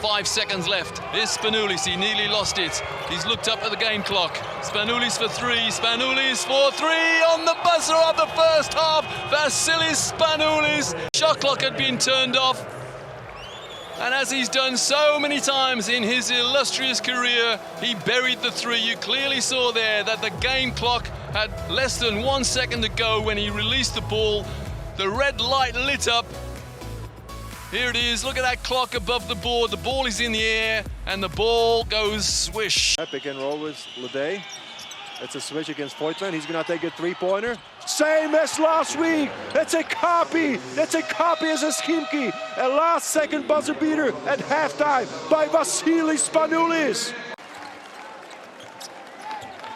5 seconds left. Here's Spanoulis, he nearly lost it. He's looked up at the game clock. Spanoulis for 3, Spanoulis for 3 on the buzzer of the first half. Vassilis Spanoulis. Shot clock had been turned off. And as he's done so many times in his illustrious career, he buried the 3. You clearly saw there that the game clock had less than 1 second to go when he released the ball. The red light lit up. Here it is, look at that clock above the board. The ball is in the air and the ball goes swish. Pick and roll with Ledet. It's a switch against Voigtman. He's gonna take a 3-pointer. Same as last week. It's a copy. It's a copy as a Schimke. A last-second buzzer beater at halftime by Vassilis Spanoulis.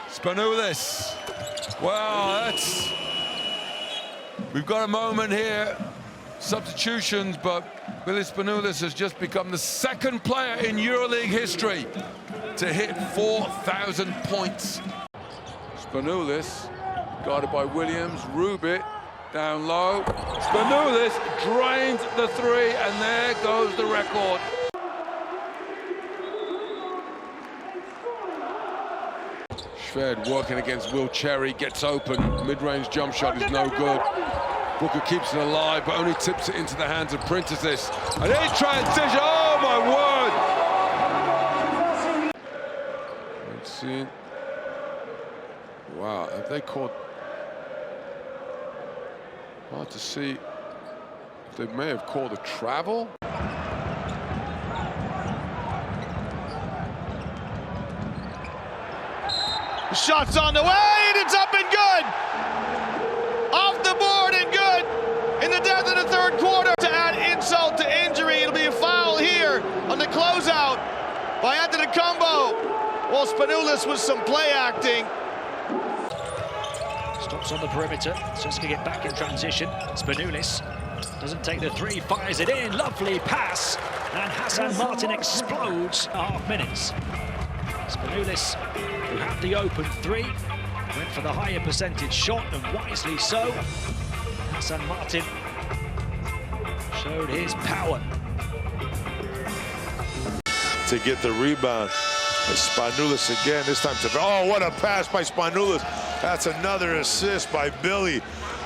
Spanoulis. Wow, that's... We've got a moment here. Substitutions, but Vassilis Spanoulis has just become the 2nd player in EuroLeague history to hit 4,000 points. Spanoulis, guarded by Williams, Rubit, down low. Spanoulis drains the 3, and there goes the record. Shved working against Will Cherry, gets open, mid-range jump shot is no good. Booker keeps it alive, but only tips it into the hands of Printezis. And in transition, oh my word! Let's see. Wow, have they caught? Hard to see if they may have called a travel. The shot's on the way, and it's up and good! Off the board and good in the depth of the 3rd quarter. To add insult to injury, it'll be a foul here on the closeout by Antetokounmpo. Well, Spanoulis with some play acting. Stops on the perimeter, just to get back in transition. Spanoulis doesn't take the 3, fires it in, lovely pass, and Hassan Martin explodes in ½ minutes. Spanoulis, who had the open 3, went for the higher percentage shot, and wisely so. Hassan Martin showed his power. To get the rebound. Spanoulis again, this time to... Oh, what a pass by Spanoulis. That's another assist by Billy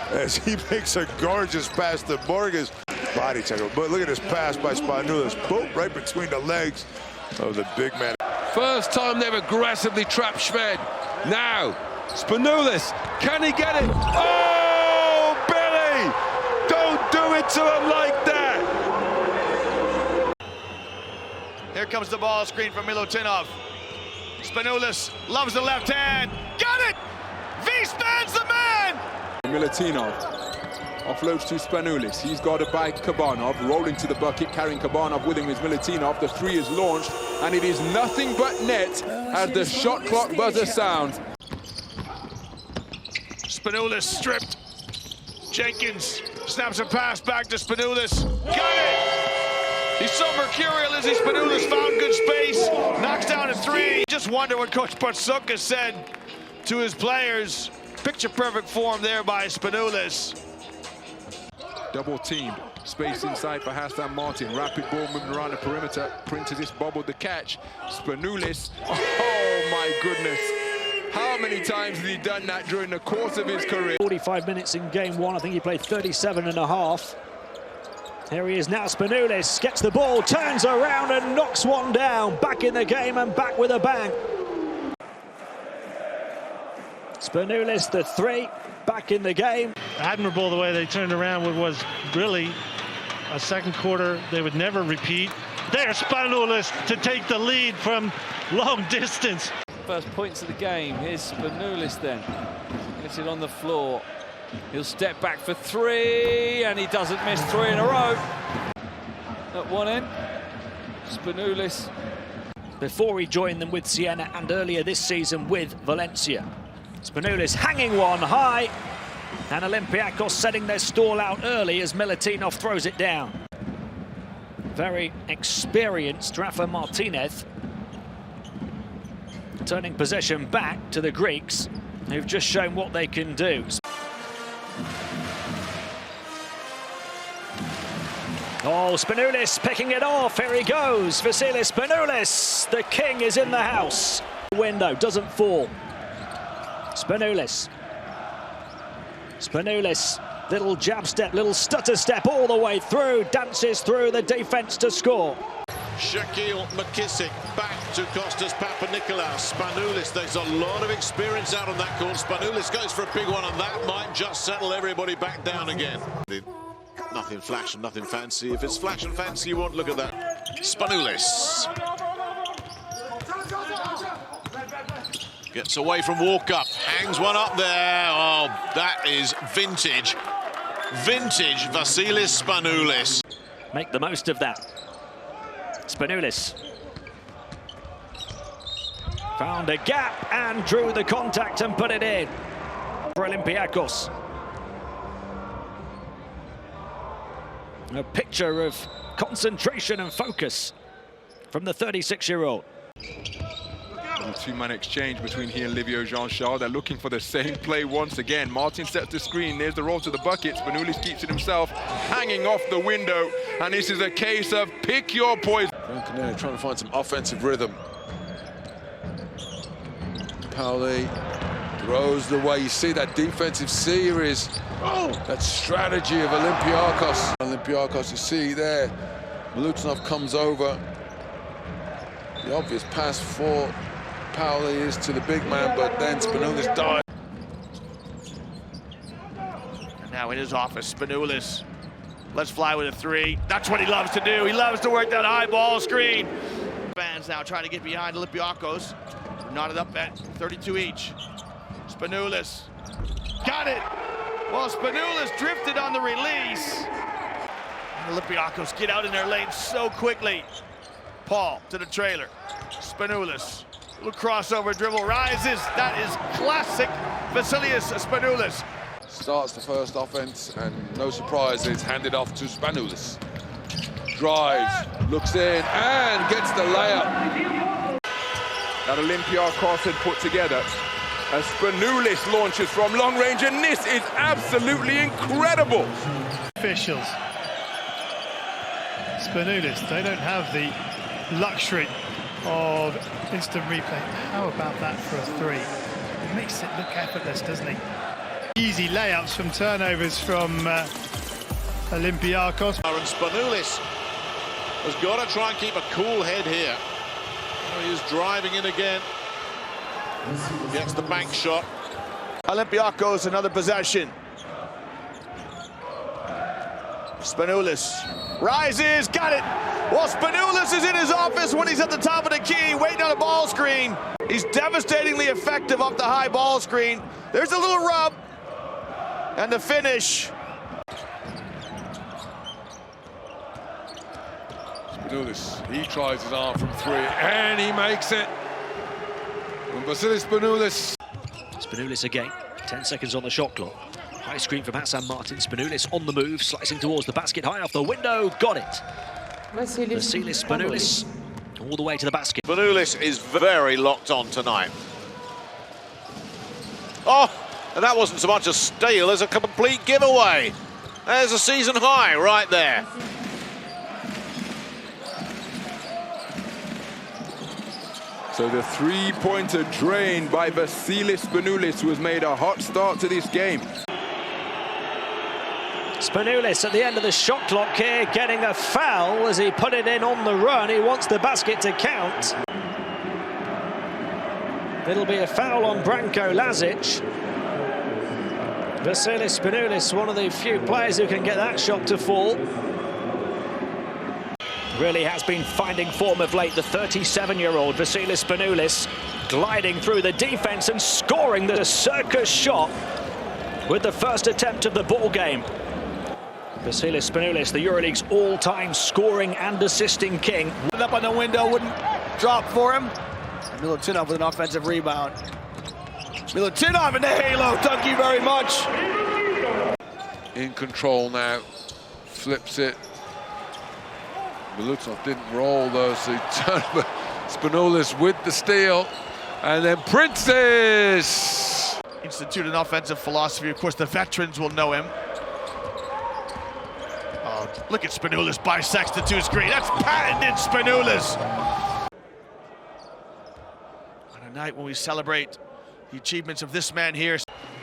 as he makes a gorgeous pass to Borges. Body tackle, but look at this pass by Spanoulis. Boom, right between the legs of the big man. First time they've aggressively trapped Shved. Now, Spanoulis, can he get it? Oh, Billy! Don't do it to him like that! Here comes the ball screen from Milutinov. Spanoulis loves the left hand. Got it! V-Span's the man! Milutinov offloads to Spanoulis. He's guarded by Kabanov, rolling to the bucket, carrying Kabanov with him is Milutinov. The 3 is launched, and it is nothing but net as the shot clock buzzer sounds. Spanoulis stripped. Jenkins snaps a pass back to Spanoulis. Got it! He's so mercurial, Izzy Spanoulis found good space, knocks down a 3. Just wonder what Coach Patsuk has said to his players. Picture-perfect form there by Spanoulis. Double teamed, space inside for Hassan Martin. Rapid ball moving around the perimeter. Printezis bobbled the catch. Spanoulis, oh my goodness. How many times has he done that during the course of his career? 45 minutes in game 1, I think he played 37.5. Here he is now, Spanoulis gets the ball, turns around and knocks one down. Back in the game and back with a bang. Spanoulis, the 3, back in the game. Admirable the way they turned around. What was really a 2nd quarter they would never repeat. There's Spanoulis to take the lead from long distance. First points of the game. Here's Spanoulis then. Gets it on the floor. He'll step back for 3, and he doesn't miss 3 in a row. At one end, Spanoulis. Before he joined them with Siena and earlier this season with Valencia. Spanoulis hanging one high, and Olympiacos setting their stall out early as Milutinov throws it down. Very experienced Rafa Martinez turning possession back to the Greeks, who've just shown what they can do. Oh, Spanoulis picking it off. Here he goes. Vassilis Spanoulis. The king is in the house. Window doesn't fall. Spanoulis. Spanoulis. Little jab step, little stutter step all the way through. Dances through the defence to score. Shaquille McKissick back to Kostas Papanikolaou. Spanoulis, there's a lot of experience out on that court. Spanoulis goes for a big one, and that might just settle everybody back down again. Nothing flash and nothing fancy. If it's flash and fancy, you won't look at that. Spanoulis gets away from walk-up, hangs one up there. Oh, that is vintage. Vintage Vassilis Spanoulis. Make the most of that. Spanoulis found a gap and drew the contact and put it in for Olympiacos. A picture of concentration and focus from the 36-year-old. A two-man exchange between he and Livio Jean-Charles. They're looking for the same play once again. Martin sets the screen. There's the roll to the bucket. Spanoulis keeps it himself, hanging off the window. And this is a case of pick your poison. Trying to find some offensive rhythm. Pauli throws the way. You see that defensive series. Oh, that strategy of Olympiacos. Olympiacos, you see there. Milutinov comes over. The obvious pass for Pauli is to the big man, but then Spanoulis dives. And now in his office, Spanoulis. Let's fly with a three. That's what he loves to do. He loves to work that high ball screen. Fans now trying to get behind Olympiacos. Knotted up at 32 each. Spanoulis got it. Well, Spanoulis drifted on the release. Olympiacos get out in their lane so quickly. Paul to the trailer. Spanoulis. Little crossover dribble rises. That is classic Vassilis Spanoulis. Starts the first offense, and no surprise, it's handed off to Spanoulis. Drives, looks in, and gets the layup. That Olympiacos had put together. As Spanoulis launches from long range, and this is absolutely incredible. Officials. Spanoulis, they don't have the luxury of instant replay. How about that for a three? It makes it look effortless, doesn't it? Easy layups from turnovers from Olympiacos. And Spanoulis has got to try and keep a cool head here. He is driving in again. Gets the bank shot. Olympiacos, another possession. Spanoulis rises, got it. Well, Spanoulis is in his office when he's at the top of the key, waiting on a ball screen. He's devastatingly effective off the high ball screen. There's a little rub. And the finish. Spanoulis, he tries his arm from three, and he makes it. And Vassilis Spanoulis. Spanoulis again, 10 seconds on the shot clock. High screen from Hassan Martin. Spanoulis on the move, slicing towards the basket, high off the window, got it. Vassilis Spanoulis all the way to the basket. Spanoulis is very locked on tonight. Oh, and that wasn't so much a steal as a complete giveaway. There's a season high right there. So the three-pointer drained by Vassilis Spanoulis, who has made a hot start to this game. Spanoulis at the end of the shot clock here, getting a foul as he put it in on the run. He wants the basket to count. It'll be a foul on Branko Lazic. Vassilis Spanoulis, one of the few players who can get that shot to fall. Really has been finding form of late, the 37-year-old Vassilis Spanoulis, gliding through the defense and scoring the circus shot with the first attempt of the ball game. Vassilis Spanoulis, the EuroLeague's all-time scoring and assisting king. Up on the window, wouldn't drop for him. Milutinov with an offensive rebound. Milutinov in the halo, thank you very much. In control now, flips it. Milutinov didn't roll though, so he turned Spanoulis with the steal, and then Princess! Institute an offensive philosophy, of course the veterans will know him. Oh, crowd. Look at Spanoulis bisects the two screen. That's patented Spanoulis. On a night when we celebrate the achievements of this man here.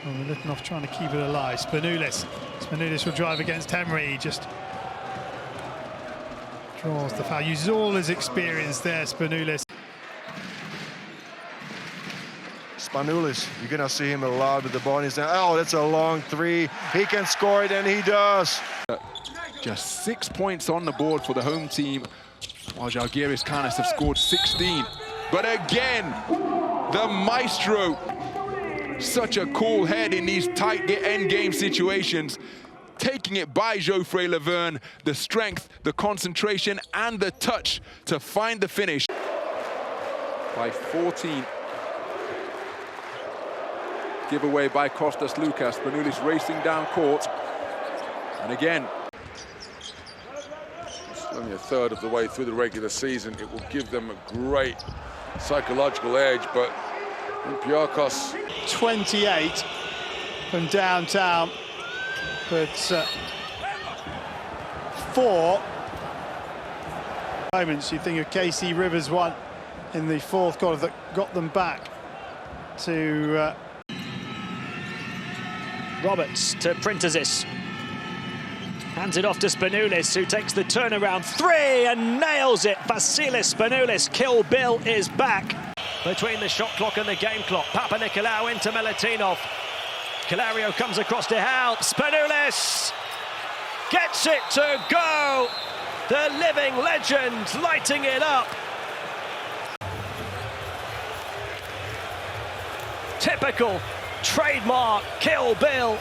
Well, we're looking off trying to keep it alive. Spanoulis will drive against Henry. He just draws the foul. Uses all his experience there, Spanoulis. Spanoulis, you're going to see him a lot with the ball in his hand. Oh, that's a long three. He can score it, and he does. Just 6 points on the board for the home team, while Žalgiris Kaunas have scored 16. But again, the maestro, such a cool head in these tight end-game situations, taking it by Geoffrey Laverne, the strength, the concentration, and the touch to find the finish. By 14. Giveaway by Kostas Lukas. Spanoulis racing down court. And again, It's only a third of the way through the regular season. It will give them a great psychological edge, but Olympiacos 28 from downtown, but 4 moments. You think of KC Rivers one in the fourth quarter that got them back to Roberts to Printezis. Hands it off to Spanoulis, who takes the turnaround three and nails it. Vassilis Spanoulis, Kill Bill is back. Between the shot clock and the game clock, Papanikolaou into Milutinov. Calario comes across to help. Spanoulis gets it to go. The living legend lighting it up. Typical, trademark Kill Bill.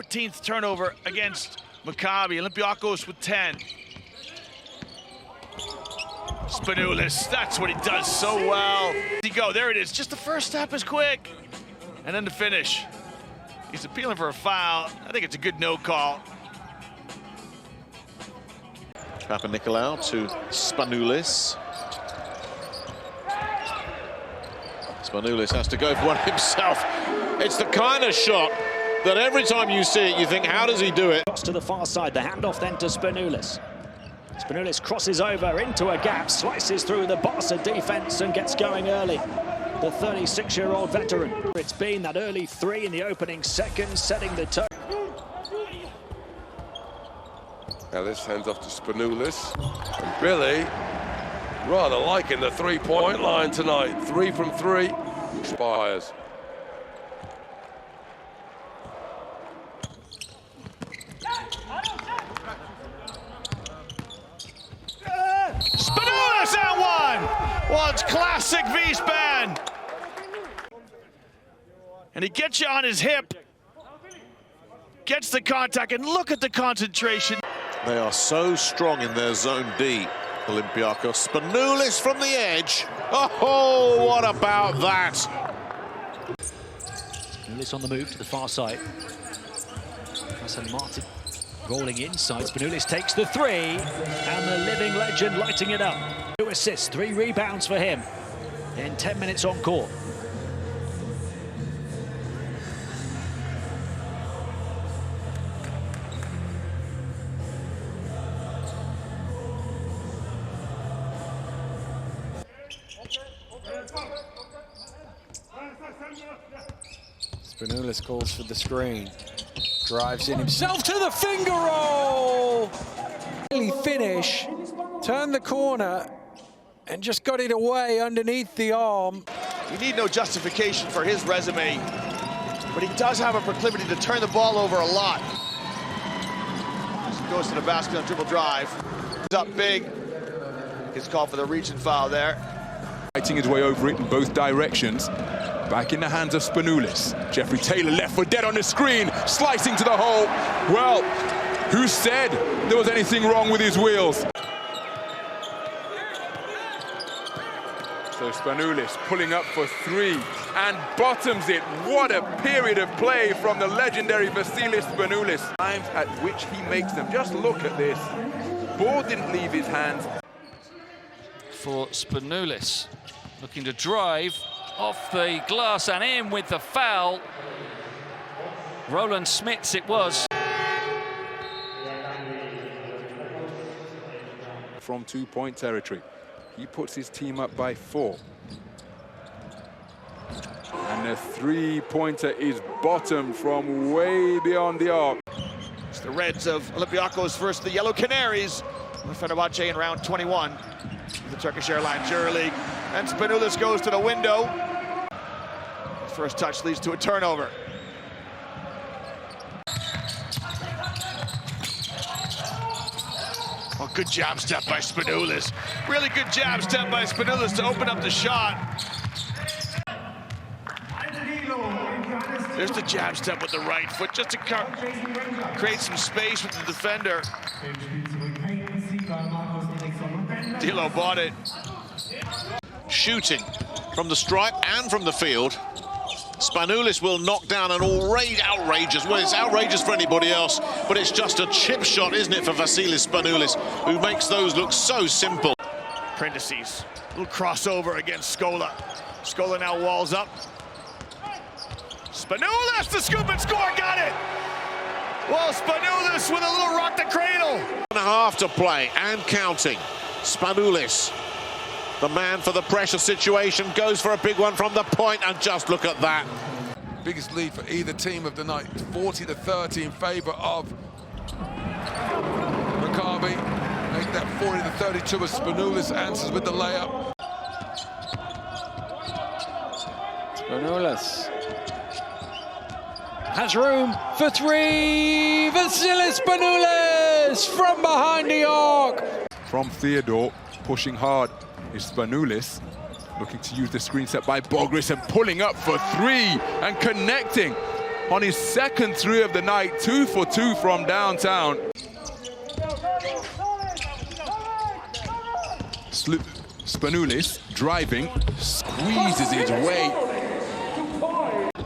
th turnover against Maccabi. Olympiacos with 10. Spanoulis, that's what he does so well. He go, there it is. Just the first step is quick. And then the finish. He's appealing for a foul. I think it's a good no call. Papanikolaou to Spanoulis. Spanoulis has to go for one himself. It's the kind of shot that every time you see it, you think, how does he do it? Cross to the far side, the handoff then to Spanoulis. Spanoulis crosses over into a gap, slices through the Barca defense and gets going early. The 36-year-old veteran. It's been that early three in the opening seconds, setting the tone. Ellis hands off to Spanoulis. And Billy, rather liking the three-point line tonight. 3 from 3. Expires. Spanoulis at one! Well, it's classic V-Span. And he gets you on his hip. Gets the contact, and look at the concentration. They are so strong in their zone D, Olympiacos. Spanoulis from the edge. Oh, what about that? Spanoulis on the move to the far side. Hassan Martin rolling inside. Spanoulis takes the three, and the living legend lighting it up. 2 assists, 3 rebounds for him in 10 minutes on court. Spanoulis calls for the screen. Drives in himself to the finger roll! Really finish, turned the corner, and just got it away underneath the arm. You need no justification for his resume, but he does have a proclivity to turn the ball over a lot. Goes to the basket on dribble drive. He's up big. Gets called for the reach and foul there. Fighting his way over it in both directions. Back in the hands of Spanoulis. Jeffrey Taylor left for dead on the screen, slicing to the hole. Well, who said there was anything wrong with his wheels? So Spanoulis pulling up for 3 and bottoms it. What a period of play from the legendary Vassilis Spanoulis. Times at which he makes them. Just look at this. Ball didn't leave his hands. For Spanoulis. Looking to drive off the glass and in with the foul. Roland Smits it was. From 2-point territory. He puts his team up by 4. And the three-pointer is bottomed from way beyond the arc. It's the Reds of Olympiacos versus the Yellow Canaries. Fenerbahce in round 21. The Turkish Airlines EuroLeague. And Spanoulis goes to the window. First touch leads to a turnover. Oh, good jab step by Spanoulis. Really good jab step by Spanoulis to open up the shot. There's the jab step with the right foot just to create some space with the defender. Dilo bought it. Shooting from the stripe and from the field. Spanoulis will knock down an already outrageous, well, it's outrageous for anybody else, but it's just a chip shot, isn't it, for Vassilis Spanoulis, who makes those look so simple. Prentices, little crossover against Scola. Scola now walls up. Spanoulis, the scoop and score, got it! Well, Spanoulis with a little rock the cradle. 1.5 to play and counting. Spanoulis, the man for the pressure situation, goes for a big one from the point, and just look at that. Biggest lead for either team of the night, 40-30 in favor of Maccabi. Make that 40-32 as Spanoulis answers with the layup. Spanoulis has room for 3. Vasilis Spanoulis from behind the arc. From Theodore, pushing hard, is Spanoulis. Looking to use the screen set by Bogris and pulling up for 3 and connecting on his second 3 of the night. 2 for 2 from downtown. Spanoulis driving, squeezes his way.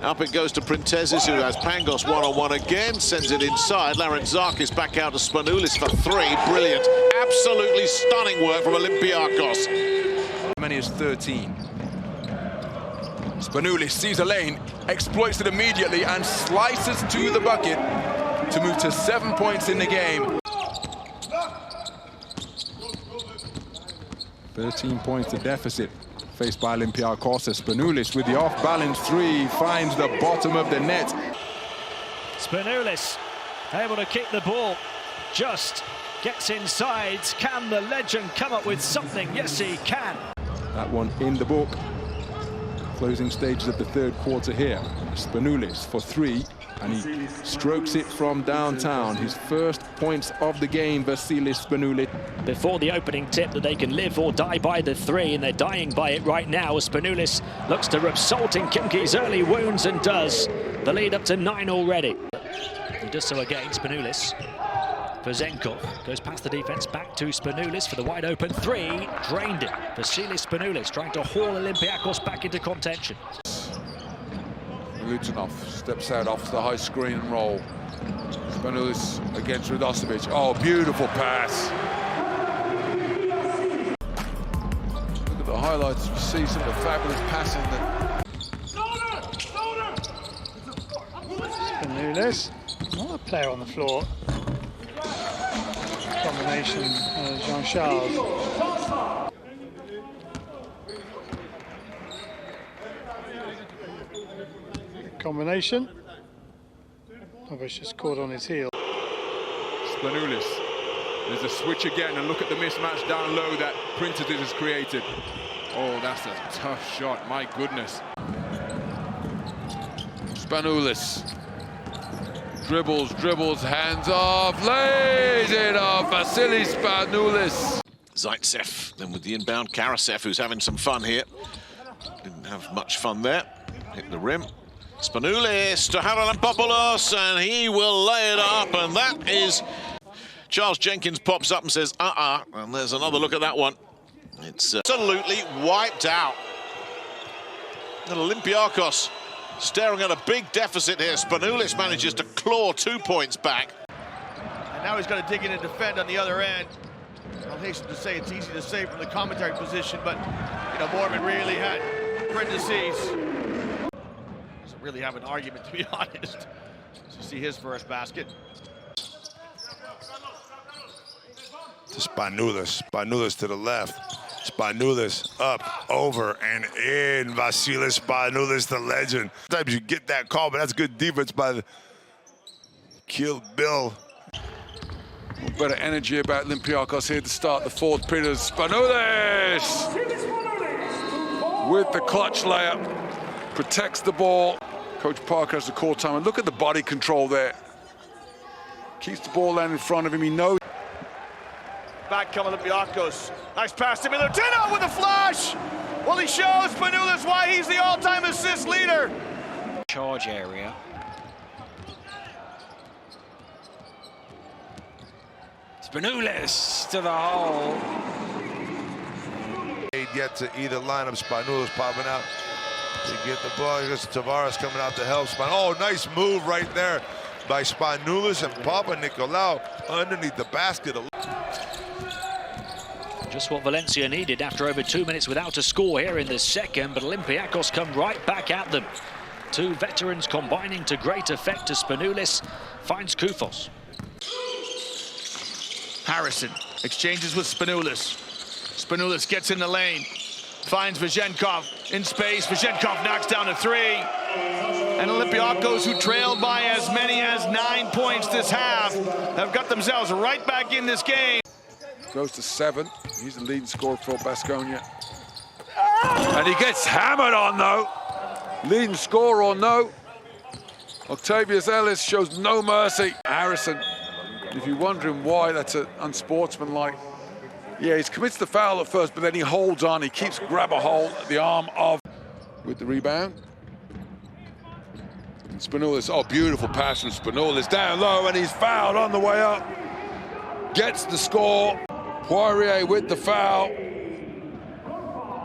Up it goes to Printezis, who has Pangos one-on-one again, sends it inside. Larentzakis back out to Spanoulis for 3. Brilliant, absolutely stunning work from Olympiacos. As many as 13. Spanoulis sees a lane, exploits it immediately and slices to the bucket to move to 7 points in the game. 13 points of deficit faced by Olympiacos. Spanoulis with the off-balance 3 finds the bottom of the net. Spanoulis able to kick the ball, just gets inside. Can the legend come up with something? Yes, he can. That one in the book. Closing stages of the third quarter here. Spanoulis for 3, and he strokes it from downtown. His first points of the game, Vassilis Spanoulis. Before the opening tip that they can live or die by the 3, and they're dying by it right now. Spanoulis looks to rub salt in Kimki's early wounds and does. The lead up to 9 already. He does so again, Spanoulis. Vezenkov goes past the defense, back to Spanoulis for the wide open 3, drained it. Vassilis Spanoulis trying to haul Olympiacos back into contention. Lutanov steps out off the high screen and roll. Spanoulis against Radosevic. Oh, beautiful pass. Look at the highlights, you see some of the fabulous passing that... Spanoulis, another player on the floor. Combination, Jean-Charles. Combination. Oh, it's just caught on his heel. Spanoulis. There's a switch again, and look at the mismatch down low that Prentices has created. Oh, that's a tough shot, my goodness. Spanoulis. Dribbles, hands off, lays it off, Vassilis Spanoulis. Zaitsev, then with the inbound, Karasev, who's having some fun here. Didn't have much fun there. Hit the rim. Spanoulis to Haralampopoulos, and he will lay it up, and that is... Charles Jenkins pops up and says, and there's another look at that one. It's absolutely wiped out. And Olympiacos staring at a big deficit here. Spanoulis manages to claw 2 points back. And now he's got to dig in and defend on the other end. I'll hasten to say it's easy to say from the commentary position, but Mormon really had parentheses. Doesn't really have an argument, to be honest. To see his first basket. To Spanoulis. Spanoulis to the left. Spanoulis up, over, and in. Vassilis Spanoulis, the legend. Sometimes you get that call, but that's good defense by the Kill Bill. Better energy about Olympiacos here to start the fourth period. Spanoulis with the clutch layup, protects the ball. Coach Parker has the call time, and look at the body control there. Keeps the ball down in front of him, he knows. Back come Olympiacos. Nice pass to Milutino with a flash. Well, he shows Spanoulis why he's the all-time assist leader. Charge area. Spanoulis to the hole. Yet to either lineup. Spanoulis popping out to get the ball. Here's Tavares coming out to help. Oh, nice move right there by Spanoulis and Papanicolaou underneath the basket. Just what Valencia needed after over 2 minutes without a score here in the second, but Olympiacos come right back at them. Two veterans combining to great effect to Spanoulis finds Koufos. Harrison exchanges with Spanoulis. Spanoulis gets in the lane, finds Vazenkov in space. Vazenkov knocks down a three. And Olympiacos, who trailed by as many as 9 points this half, have got themselves right back in this game. Goes to 7. He's the leading scorer for Baskonia. And he gets hammered on, though. Leading scorer or no. Octavius Ellis shows no mercy. Harrison, if you're wondering why that's unsportsmanlike, yeah, he commits the foul at first, but then he holds on. He keeps grab a hold at the arm of... With the rebound. Spanoulis, oh, beautiful pass from Spanoulis. Down low, and he's fouled on the way up. Gets the score. Poirier with the foul.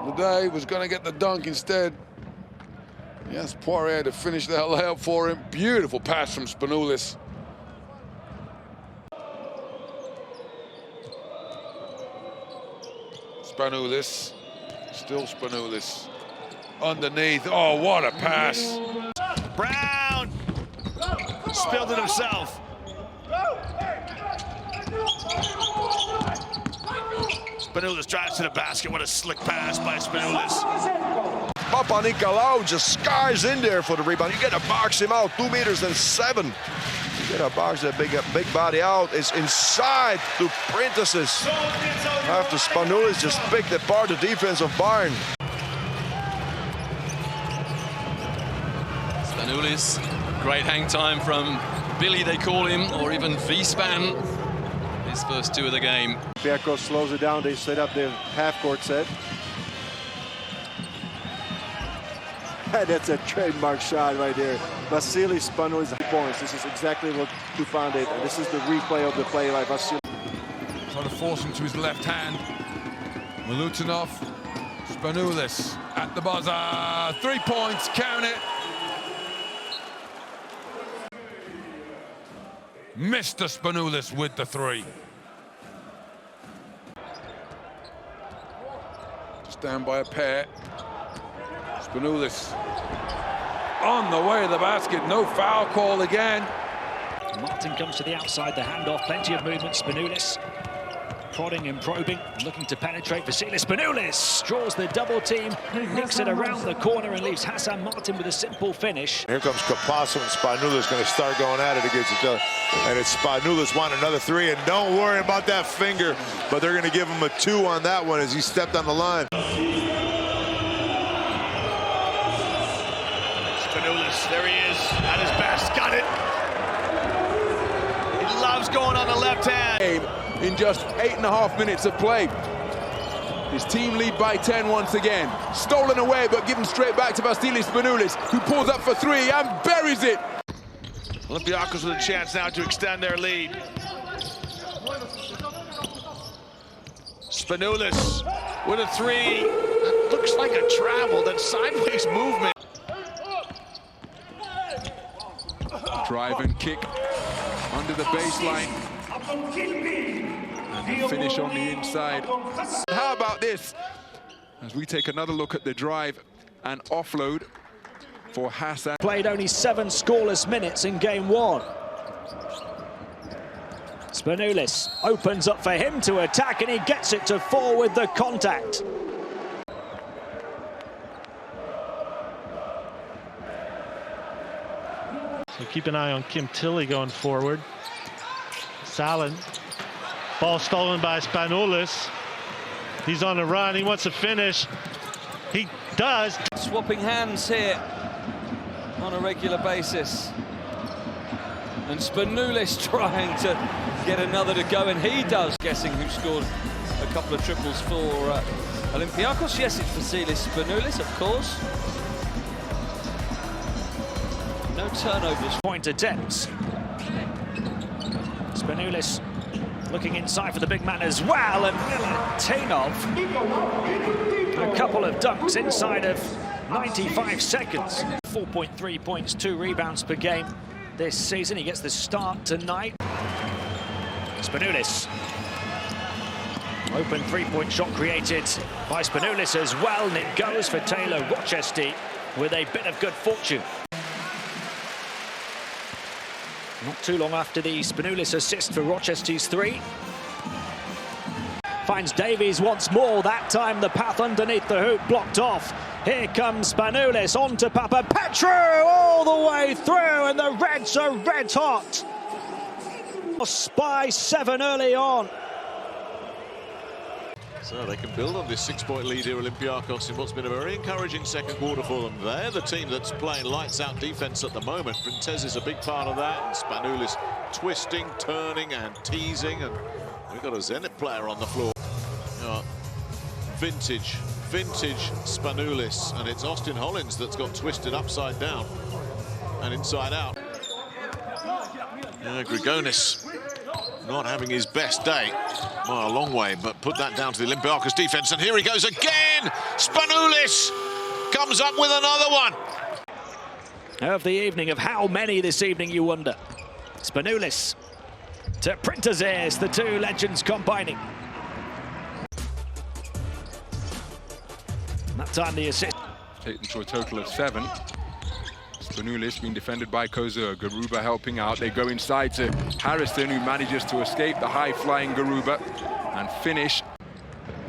Ledet was going to get the dunk instead. Yes, Poirier to finish that layup for him. Beautiful pass from Spanoulis. Spanoulis, still Spanoulis. Underneath, oh, what a pass. Brown spilled it himself. Spanoulis drives to the basket. What a slick pass by Spanoulis. Papanicolaou just skies in there for the rebound. You got to box him out, 2 meters and 7. You got to box that big body out. It's inside to Prentices. After Spanoulis just picked apart the defense of Bayern. Spanoulis, great hang time from Billy, they call him, or even V-Span. His first 2 of the game. Olympiacos slows it down. They set up their half-court set. That's a trademark shot right there. Vassilis Spanoulis points. This is exactly what you found it. And this is the replay of the play by Vassilis. Trying to force him to his left hand. Milutinov, Spanoulis at the buzzer. 3 points, count it. Mr. Spanoulis with the 3. Just down by a pair. Spanoulis on the way to the basket. No foul call again. Martin comes to the outside, the handoff, plenty of movement. Spanoulis prodding and probing, looking to penetrate. Vasilis Spanoulis draws the double team, nicks it around the corner and leaves Hassan Martin with a simple finish. Here comes Capasso and Spanoulis going to start going at it against each other. And it's Spanoulis wanting another 3, and don't worry about that finger, but they're going to give him a 2 on that one as he stepped on the line. Spanoulis, there he is, at his best, got it. He loves going on the left hand. In just 8.5 minutes of play. His team lead by 10 once again. Stolen away, but given straight back to Vassilis Spanoulis, who pulls up for 3 and buries it. Olympiacos with a chance now to extend their lead. Spanoulis with a 3. That looks like a travel, that sideways movement. Drive and kick under the baseline. And finish on the inside. How about this? As we take another look at the drive and offload for Hassan. Played only 7 scoreless minutes in game 1. Spanoulis opens up for him to attack, and he gets it to 4 with the contact. So keep an eye on Kim Tilly going forward. Salin. Ball stolen by Spanoulis. He's on the run. He wants to finish. He does. Swapping hands here on a regular basis. And Spanoulis trying to get another to go, and he does. Guessing who scored a couple of triples for Olympiacos. Yes, it's Vassilis Spanoulis, of course. No turnovers. Point attempts. Spanoulis looking inside for the big man as well, and Milutinov. A couple of dunks inside of 95 seconds. 4.3 points, 2 rebounds per game this season. He gets the start tonight. Spanoulis. Open three-point shot created by Spanoulis as well, and it goes for Taylor Rochester with a bit of good fortune. Not too long after the Spanoulis assist for Rochester's 3. Finds Davies once more, that time the path underneath the hoop blocked off. Here comes Spanoulis onto Papapetru all the way through, and the Reds are red hot. By 7 early on. So they can build on this 6-point lead here, Olympiacos, in what's been a very encouraging second quarter for them. They're the team that's playing lights-out defense at the moment. Printez is a big part of that, and Spanoulis twisting, turning, and teasing, and we've got a Zenit player on the floor. Vintage Spanoulis, and it's Austin Hollins that's got twisted upside down and inside out. Grigonis not having his best day. Well, a long way, but put that down to the Olympiacos defense, and here he goes again. Spanoulis comes up with another one. Of the evening, of how many this evening, you wonder. Spanoulis to Printez, the two legends combining. And that time the assist. Taken to a total of 7. Spanoulis being defended by Kozer. Garuba helping out. They go inside to Harrison, who manages to escape the high-flying Garuba and finish.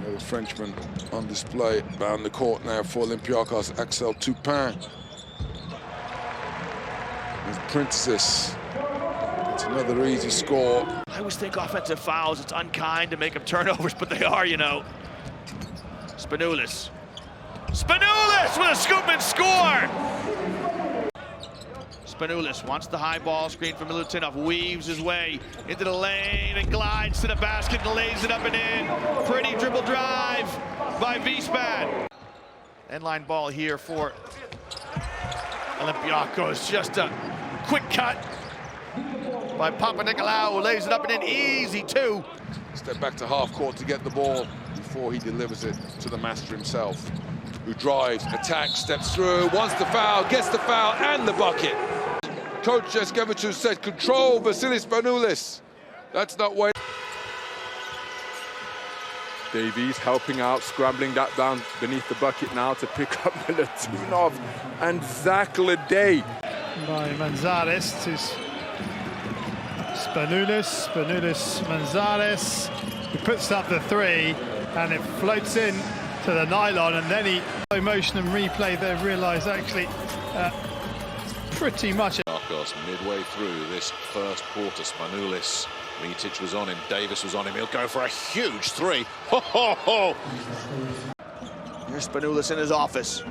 The Frenchman on display down the court now for Olympiacos, Axel Toupin. There's Printez. It's another easy score. I always think offensive fouls, it's unkind to make them turnovers, but they are, you know. Spanoulis with a scoop and score! Spanoulis wants the high ball screen from Milutinov, weaves his way into the lane and glides to the basket and lays it up and in. Pretty dribble drive by V-Span. End-line ball here for Olympiacos. Just a quick cut by Papanikolaou, who lays it up and in. Easy, 2. Step back to half court to get the ball before he delivers it to the master himself, who drives, attacks, steps through, wants the foul, gets the foul and the bucket. Coach Eskevicius said, control Vassilis Spanoulis. That's not way. Davies helping out, scrambling that down beneath the bucket now to pick up Milutinov and Zach Leday. By Manzares to Spanoulis, Manzares, who puts up the 3, and it floats in to the nylon, and then he, slow motion and replay, they've realised actually pretty much. Midway through this first quarter, Spanoulis, Mitic was on him, Davis was on him, he'll go for a huge 3. Ho, ho, ho. Here's Spanoulis in his office.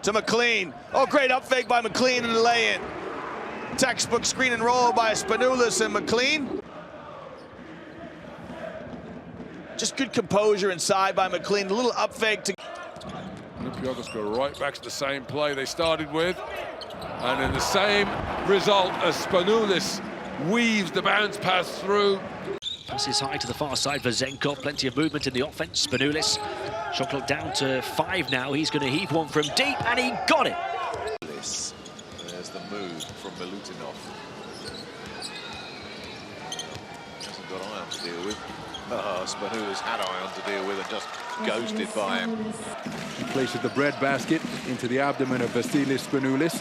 To McLean. Oh, great up fake by McLean and the lay-in. Textbook screen and roll by Spanoulis and McLean. Just good composure inside by McLean. A little up fake to... Olympiacos go right back to the same play they started with. And in the same result as Spanoulis weaves the bounce pass through. Passes high to the far side for Zenkov. Plenty of movement in the offense. Spanoulis, shot clock down to 5 now. He's going to heave one from deep, and he got it. There's the move from Milutinov. got Ion to deal with. Spanoulis had Ion to deal with and just ghosted by him. He places the bread basket into the abdomen of Vassilis Spanoulis.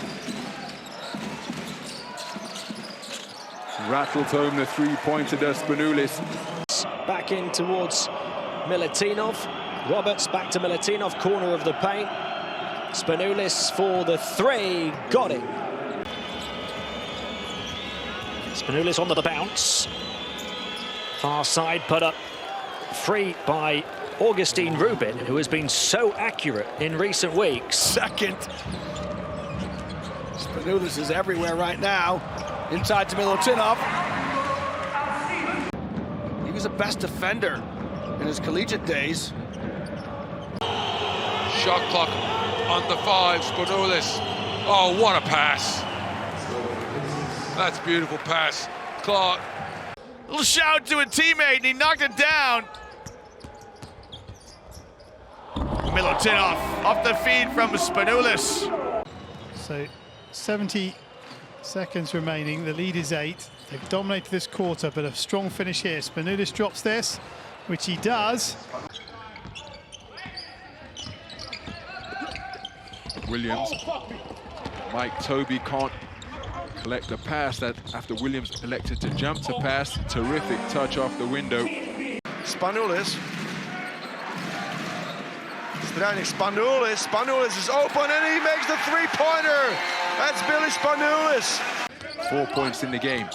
Rattles home the three-pointer to Spanoulis. Back in towards Milutinov. Roberts back to Milutinov, corner of the paint. Spanoulis for the three, got it. Spanoulis onto the bounce. Far side put up, free by Augustine Rubin, who has been so accurate in recent weeks. Second. Spanoulis is everywhere right now. Inside to Milutinov. He was the best defender in his collegiate days. Shot clock on the 5, Spanoulis. Oh, what a pass. That's a beautiful pass. Clark. Little shout to a teammate, and he knocked it down. Milutinov off the feed from Spanoulis. So 70 seconds remaining. The lead is 8. They've dominated this quarter, but a strong finish here. Spanoulis drops this, which he does. Williams. Mike Toby can't collect the pass that after Williams elected to jump to pass. Terrific touch off the window. Spanoulis. Spanoulis. Spanoulis is open and he makes the three-pointer. That's Billy Spanoulis. 4 points in the game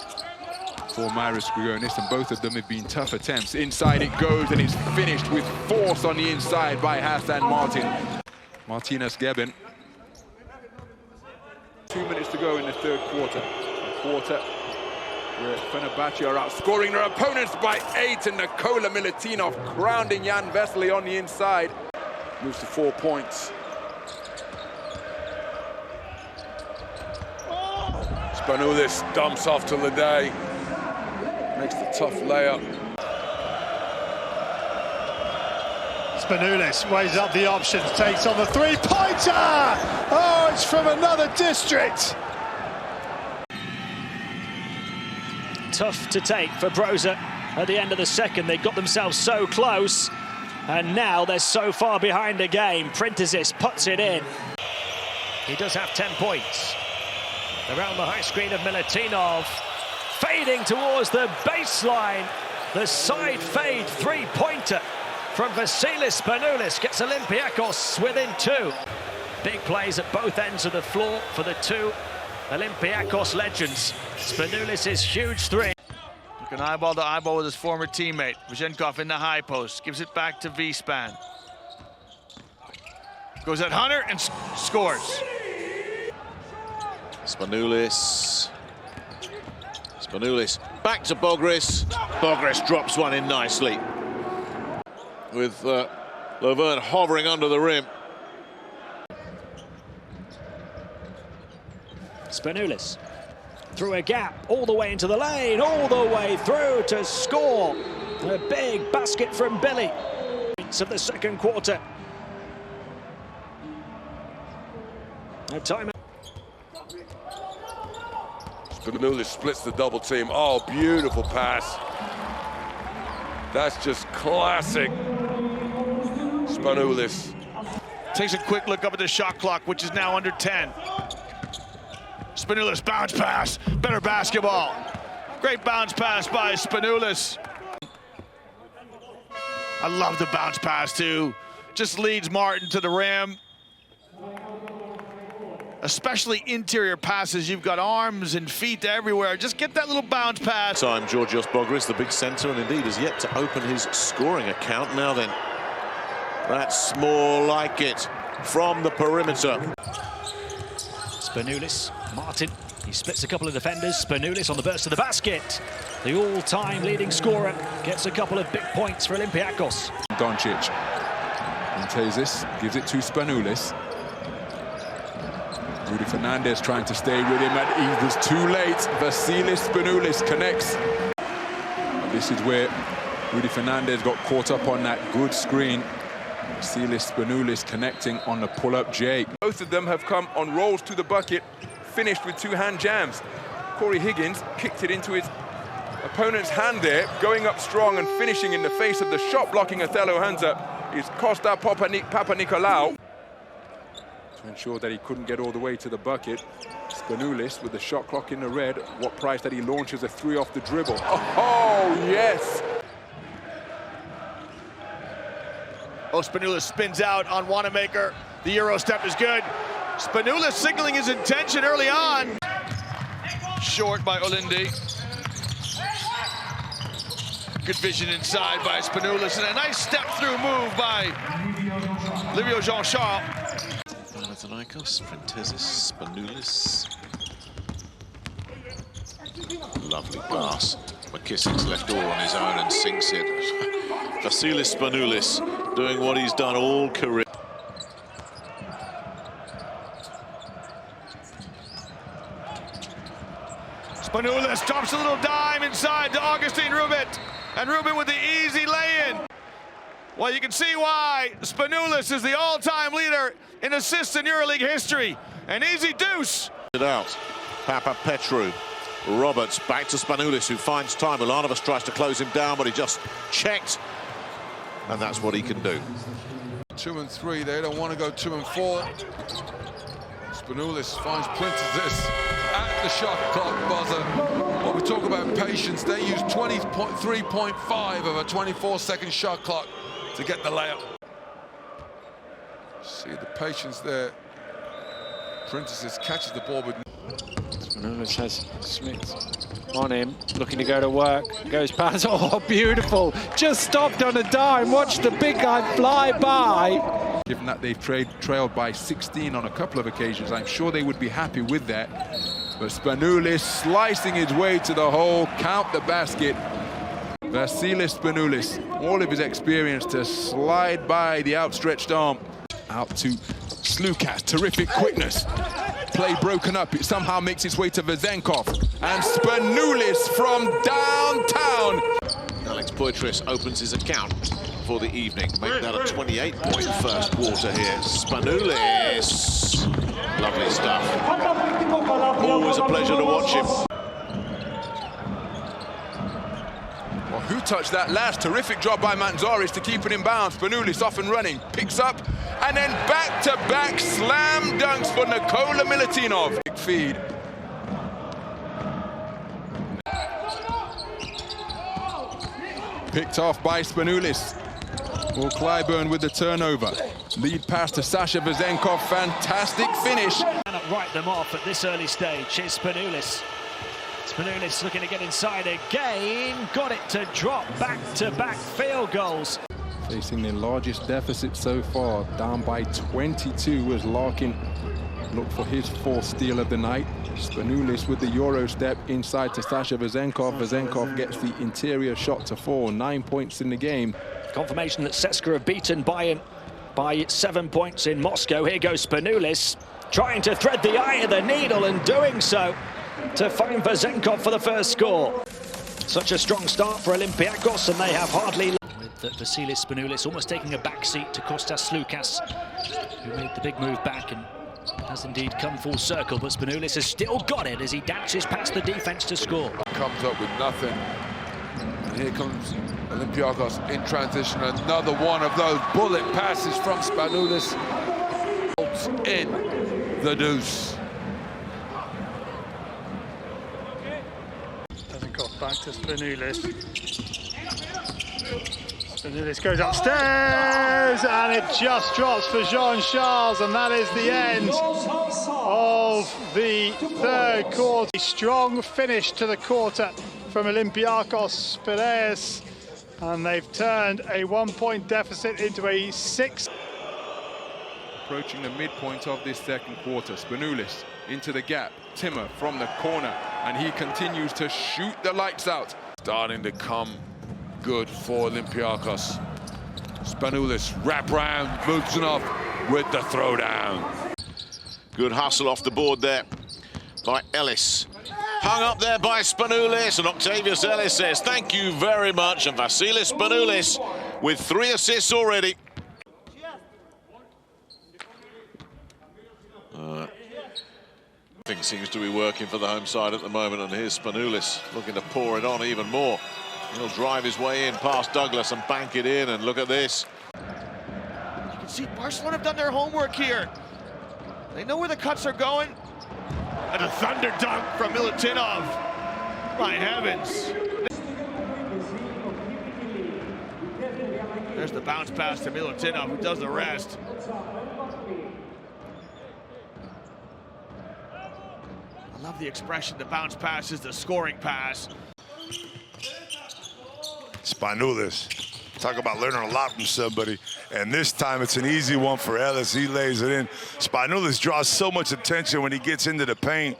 for Myris Grigonis, and both of them have been tough attempts. Inside it goes, and it's finished with force on the inside by Hassan Martin. Martinez Gebben. 2 minutes to go in the third quarter. A quarter where Fenerbahce are outscoring their opponents by 8, and Nikola Milutinov grounding Jan Vesely on the inside. Moves to 4 points. Spanoulis dumps off to Leday. Makes the tough layup. Spanoulis weighs up the options, takes on the three-pointer! Oh, it's from another district! Tough to take for Broza at the end of the second. They got themselves so close, and now they're so far behind again. Printezis puts it in. He does have 10 points. Around the high screen of Milutinov, fading towards the baseline. The side fade three-pointer from Vassilis Spanoulis gets Olympiacos within 2. Big plays at both ends of the floor for the two Olympiacos legends. Spanoulis' huge three. Looking eyeball to eyeball with his former teammate. Vazhenkov in the high post, gives it back to V-Span. Goes at Hunter and scores. Spanoulis back to Bogris. Bogris drops one in nicely. With Laverne hovering under the rim. Spanoulis through a gap, all the way into the lane, all the way through to score. A big basket from Billy. Of the second quarter. A time. Spanoulis splits the double team. Oh, beautiful pass. That's just classic Spanoulis. Takes a quick look up at the shot clock, which is now under 10. Spanoulis bounce pass, better basketball. Great bounce pass by Spanoulis. I love the bounce pass too. Just leads Martin to the rim. Especially interior passes, you've got arms and feet everywhere. Just get that little bounce pass. Time Georgios Bogris, the big centre, and indeed has yet to open his scoring account. Now then, that's more like it from the perimeter. Spanoulis, Martin, he splits a couple of defenders. Spanoulis on the burst of the basket. The all-time leading scorer gets a couple of big points for Olympiacos. Doncic. Printezis gives it to Spanoulis. Rudy Fernandez trying to stay with him, and he was too late. Vassilis Spanoulis connects. And this is where Rudy Fernandez got caught up on that good screen. Vassilis Spanoulis connecting on the pull-up J. Both of them have come on rolls to the bucket, finished with two-hand jams. Corey Higgins kicked it into his opponent's hand there, going up strong and finishing in the face of the shot-blocking Othello Hansa, is Costa Papanikolaou. To ensure that he couldn't get all the way to the bucket, Spanoulis with the shot clock in the red. What price that he launches a three off the dribble. Oh, yes! Oh, Spanoulis spins out on Wanamaker. The Euro step is good. Spanoulis signaling his intention early on. Short by Olindi. Good vision inside by Spanoulis, and a nice step-through move by Livio Jean-Charles. Panathinaikos, Printezis, Spanoulis. Lovely pass. McKissic's left all on his own and sinks it. Vassilis Spanoulis doing what he's done all career. Spanoulis drops a little dime inside to Augustin Rubit. And Rubin with the easy lay-in. Well, you can see why Spanoulis is the all-time leader in assists in EuroLeague history. An easy deuce. Out. Papa Petru. Roberts back to Spanoulis, who finds time. Ulanovas tries to close him down, but he just checked. And that's what he can do. 2 and 3, they don't want to go 2 and 4. Spanoulis finds Printezis at the shot clock buzzer. What we talk about patience, they use 23.5 of a 24-second shot clock to get the layup. See the patience there. Printezis catches the ball with... Spanoulis has Smith on him, looking to go to work, goes past, oh beautiful, just stopped on a dime, watch the big guy fly by. Given that they've trailed by 16 on a couple of occasions, I'm sure they would be happy with that. But Spanoulis slicing his way to the hole, count the basket. Vassilis Spanoulis, all of his experience to slide by the outstretched arm. Out to Slukas, terrific quickness. Play broken up, it somehow makes its way to Vezenkov. And Spanoulis from downtown. Alex Poitras opens his account for the evening. Make that a 28-point first quarter here. Spanoulis. Lovely stuff. Always a pleasure to watch him. Well, who touched that last? Terrific job by Manzoris to keep it in bounds. Spanoulis off and running, picks up, and then back-to-back slam dunks for Nikola Milutinov. Big feed. Picked off by Spanoulis. Will Clyburn with the turnover. Lead pass to Sasha Vezenkov, fantastic finish. Cannot write them off at this early stage. Here's Spanoulis. Spanoulis looking to get inside again. Got it to drop back-to-back field goals. Facing their largest deficit so far, down by 22 as Larkin looked for his fourth steal of the night. Spanoulis with the Euro step inside to Sasha Vezenkov. Vezenkov gets the interior shot to fall, 9 points in the game. Confirmation that CSKA have beaten Bayern by 7 points in Moscow. Here goes Spanoulis, trying to thread the eye of the needle and doing so to find Vezenkov for the first score. Such a strong start for Olympiacos, and they have hardly... With Vassilis Spanoulis almost taking a back seat to Kostas Slukas, who made the big move back and has indeed come full circle, but Spanoulis has still got it as he dances past the defense to score. Comes up with nothing. And here comes Olympiacos in transition. Another one of those bullet passes from Spanoulis. In the deuce. Got back to Spanoulis. Spanoulis goes upstairs and it just drops for Jean-Charles, and that is the end of the third quarter. A strong finish to the quarter from Olympiacos Piraeus, and they've turned a 1-point deficit into a 6. Approaching the midpoint of this second quarter, Spanoulis into the gap, Timmer from the corner, and he continues to shoot the lights out. Starting to come good for Olympiacos. Spanoulis wrap round, Milutinoff with the throwdown. Good hustle off the board there by Ellis. Hung up there by Spanoulis, and Octavius Ellis says thank you very much. And Vassilis Spanoulis with 3 assists already. Things seems to be working for the home side at the moment, and here's Spanoulis looking to pour it on even more. He'll drive his way in past Douglas and bank it in, and look at this. You can see Barcelona have done their homework here. They know where the cuts are going. And a thunder dunk from Milutinov. My heavens. There's the bounce pass to Milutinov, who does the rest. I love the expression, the bounce pass is the scoring pass. Spanoulis, talk about learning a lot from somebody. And this time it's an easy one for Ellis. He lays it in. Spanoulis draws so much attention when he gets into the paint.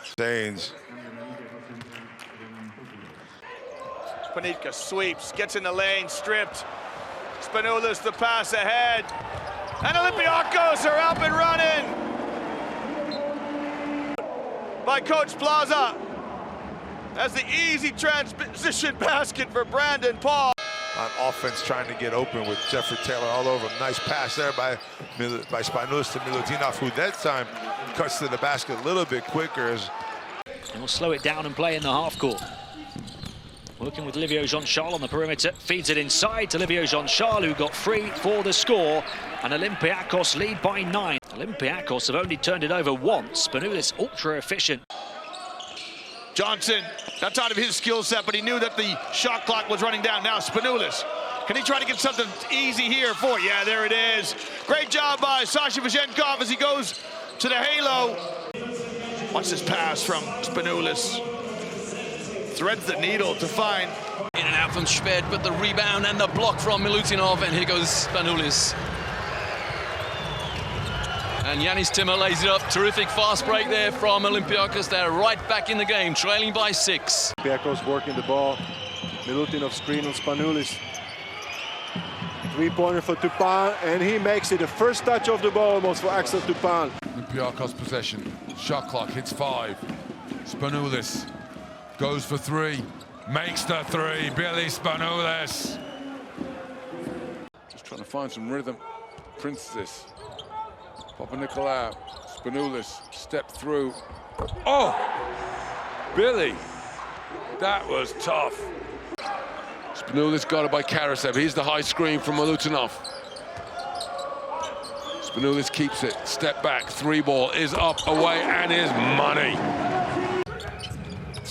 Panitka sweeps, gets in the lane, stripped. Spanoulis the pass ahead. And Olympiacos are up and running. By Coach Plaza. As the easy transition basket for Brandon Paul. On offense, trying to get open with Jeffrey Taylor all over him. Nice pass there by Spanoulis to Milutinov, who that time cuts to the basket a little bit quicker. And we'll slow it down and play in the half court. Working with Olivier Jean-Charles on the perimeter, feeds it inside to Olivier Jean-Charles, who got free for the score, and Olympiacos lead by 9. Olympiacos have only turned it over once. Spanoulis ultra efficient. Johnson, that's out of his skill set, but he knew that the shot clock was running down. Now Spanoulis, can he try to get something easy here for? Yeah, there it is. Great job by Sasha Vazenkov as he goes to the halo. Watch this pass from Spanoulis. Threads the needle to find. In and out from Schwed, but the rebound and the block from Milutinov, and here goes Spanoulis. And Yanis Timmer lays it up. Terrific fast break there from Olympiacos. They're right back in the game, trailing by 6. Olympiacos working the ball. Milutinov screen on Spanoulis. Three-pointer for Tupan, and he makes it. The first touch of the ball almost for Axel Tupan. Olympiacos possession. Shot clock hits 5. Spanoulis goes for 3. Makes the 3. Billy Spanoulis. Just trying to find some rhythm. Princess. Papanikolaou, Spanoulis, step through. Oh! Billy! That was tough. Spanoulis got it by Karasev. Here's the high screen from Milutinov. Spanoulis keeps it. Step back. 3-ball is up, away, and is money.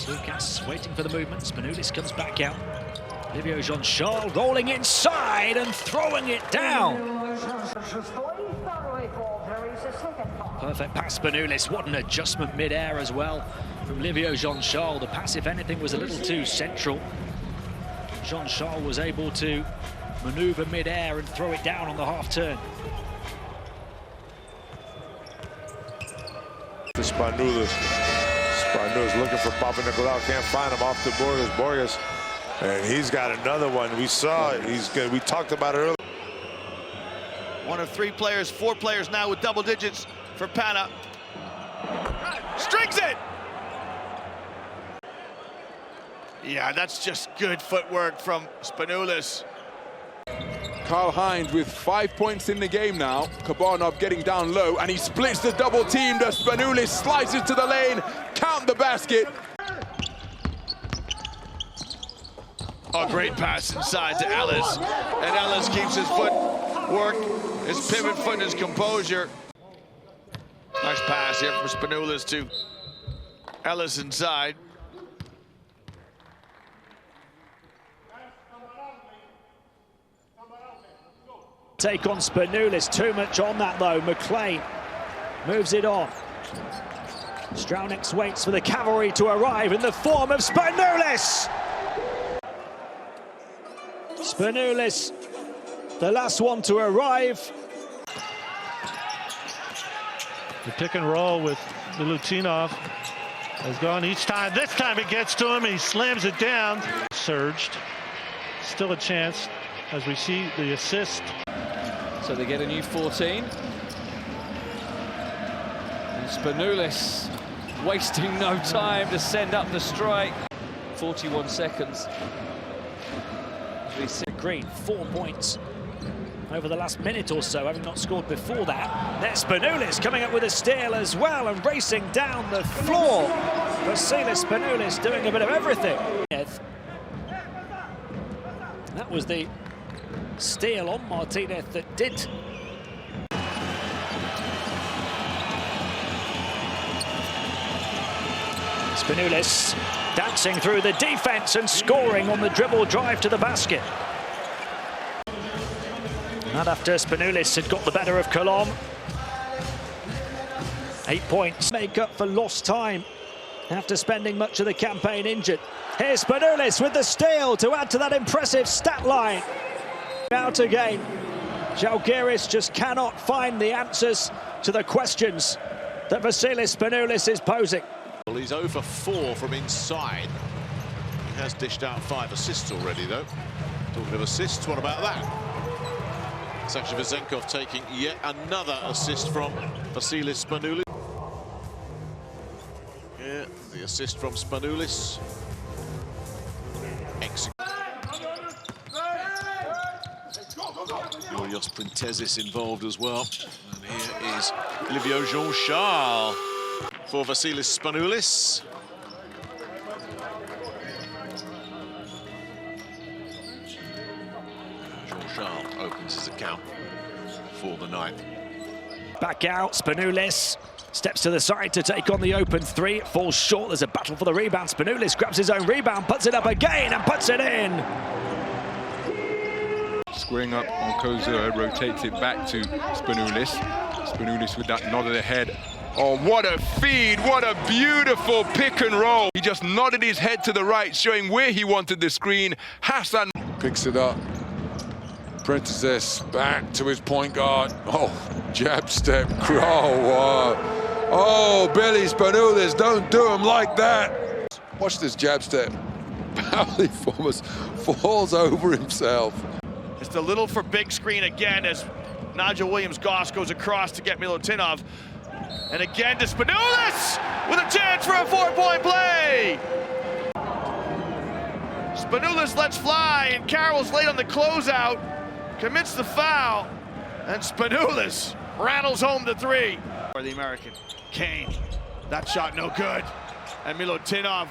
Lucas waiting for the movement. Spanoulis comes back out. Olivier Jean-Charles rolling inside and throwing it down. Perfect pass, Spanoulis. What an adjustment mid-air as well from Olivier Jean-Charles. The pass, if anything, was a little too central. Jean-Charles was able to maneuver mid-air and throw it down on the half turn. To Spanoulis. Spanoulis looking for Papanikolaou. Can't find him off the Borges. And he's got another one. We saw it. He's good. We talked about it earlier. One of 3 players, 4 players now with double digits for Pana. Strings it! Yeah, that's just good footwork from Spanoulis. Karl-Heinz with 5 points in the game now. Kabanov getting down low, and he splits the double team. The Spanoulis slices to the lane, count the basket. A great pass inside to Ellis, and Ellis keeps his footwork, his pivot foot, and his composure. Nice pass here from Spanoulis to Ellis inside. Take on Spanoulis, too much on that though. McLean moves it on. Straunics waits for the cavalry to arrive in the form of Spanoulis. Spanoulis, the last one to arrive. The pick and roll with Milutinov has gone each time. This time it gets to him. He slams it down. Surged. Still a chance as we see the assist. So they get a new 14. And Spanoulis wasting no time to send up the strike. 41 seconds. Green, 4 points over the last minute or so, having not scored before that. There's Spanoulis coming up with a steal as well and racing down the floor. Vassilis Spanoulis doing a bit of everything. That was the steal on Martinez that did. Spanoulis dancing through the defense and scoring on the dribble drive to the basket. And after Spanoulis had got the better of Colom. 8 points. Make up for lost time after spending much of the campaign injured. Here's Spanoulis with the steal to add to that impressive stat line. Out again. Žalgiris just cannot find the answers to the questions that Vassilis Spanoulis is posing. Well, he's 0 for 4 from inside. He has dished out 5 assists already, though. Talking of assists, what about that? It's actually Vezenkov taking yet another assist from Vassilis Spanoulis. Here, the assist from Spanoulis. Yurios Printezis involved as well. And here is Livio Jean-Charles for Vassilis Spanoulis. Jean-Charles opens his account for the night. Back out, Spanoulis steps to the side to take on the open three. It falls short, there's a battle for the rebound. Spanoulis grabs his own rebound, puts it up again and puts it in. Squaring up on Kozur, rotates it back to Spanoulis. Spanoulis with that nod of the head. Oh, what a feed, what a beautiful pick and roll. He just nodded his head to the right, showing where he wanted the screen. Hassan picks it up. Printezis back to his point guard. Oh, jab step. Oh, wow. Oh, Billy Spanoulis, don't do him like that. Watch this jab step. Pavley falls over himself. Just a little for big screen again as Nigel Williams-Goss goes across to get Milutinov. And again to Spanoulis with a chance for a 4-point play. Spanoulis lets fly and Carroll's late on the closeout, commits the foul, and Spanoulis rattles home the three. For the American, Kane, that shot no good. And Milutinov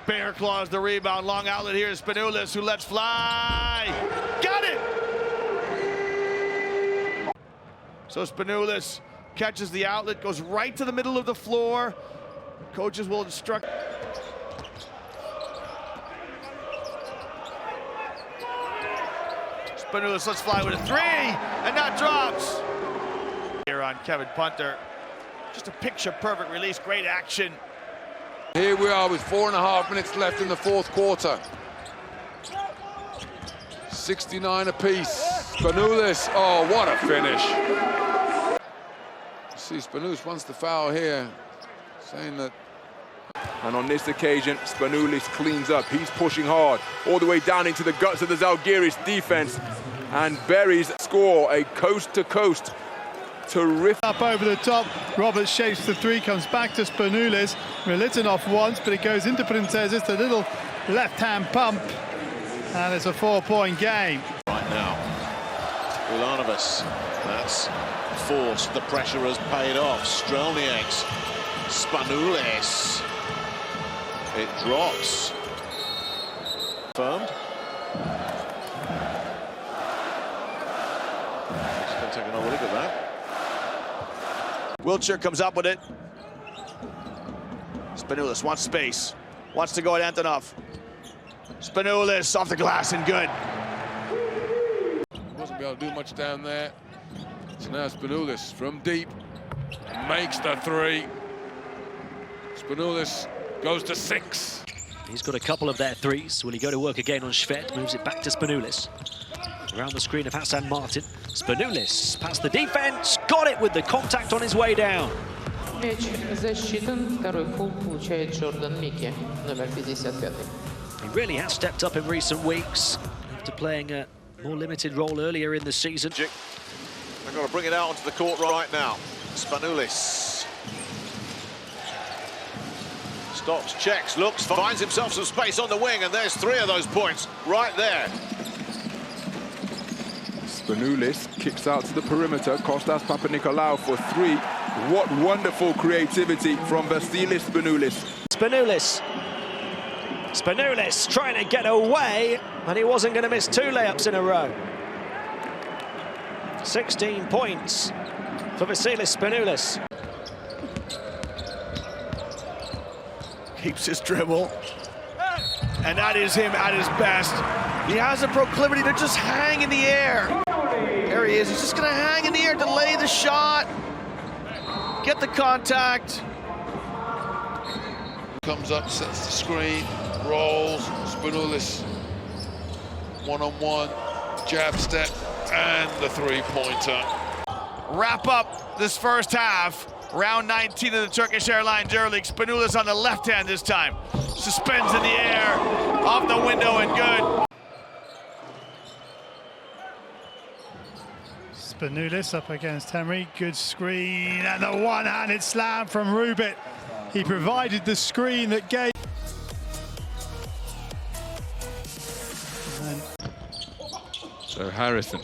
bear claws the rebound, long outlet here is Spanoulis who lets fly. Got it! So Spanoulis catches the outlet, goes right to the middle of the floor. Coaches will instruct. Spanoulis lets fly with a three, and that drops. Here on Kevin Punter. Just a picture-perfect release, great action. Here we are with 4.5 minutes left in the fourth quarter. 69 apiece. Spanoulis, oh, what a finish. See, Spanoulis wants the foul here, saying that. And on this occasion, Spanoulis cleans up. He's pushing hard all the way down into the guts of the Žalgiris defense and buries score, a coast-to-coast terrific. Up over the top, Roberts shapes the three, comes back to Spanoulis. Milutinov once, but it goes into Printezis, the little left-hand pump, and it's a 4-point game. Right now, Ulanovas, that's forced, the pressure has paid off. Strelnieks, Spanoulis, it drops. Confirmed. Just going to take another look at that. Wiltshire comes up with it. Spanoulis wants space, wants to go at Antonov. Spanoulis off the glass and good. Wasn't able to do much down there. So now Spanoulis from deep makes the three. Spanoulis goes to 6. He's got a couple of their threes. Will he go to work again on Shved? Moves it back to Spanoulis. Around the screen of Hassan Martin. Spanoulis past the defense. Got it with the contact on his way down. Мяч засчитан. Второй фол получает Джордан Микки, номер 55. He really has stepped up in recent weeks after playing a more limited role earlier in the season. They've got to bring it out onto the court right now. Spanoulis stops, checks, looks, finds himself some space on the wing, and there's 3 of those points right there. Spanoulis kicks out to the perimeter. Kostas Papanikolaou for three. What wonderful creativity from Vassilis Spanoulis. Spanoulis trying to get away, and he wasn't going to miss 2 layups in a row. 16 points for Vassilis Spanoulis. Keeps his dribble. And that is him at his best. He has a proclivity to just hang in the air. There he is. He's just going to hang in the air, delay the shot, get the contact. Comes up, sets the screen, rolls. Spanoulis one-on-one, jab step, and the three-pointer. Wrap up this first half. Round 19 of the Turkish Airlines EuroLeague. Spanoulis on the left hand this time. Suspends in the air, off the window and good. Spanoulis up against Henry. Good screen and the one-handed slam from Rubit. He provided the screen that gave. So Harrison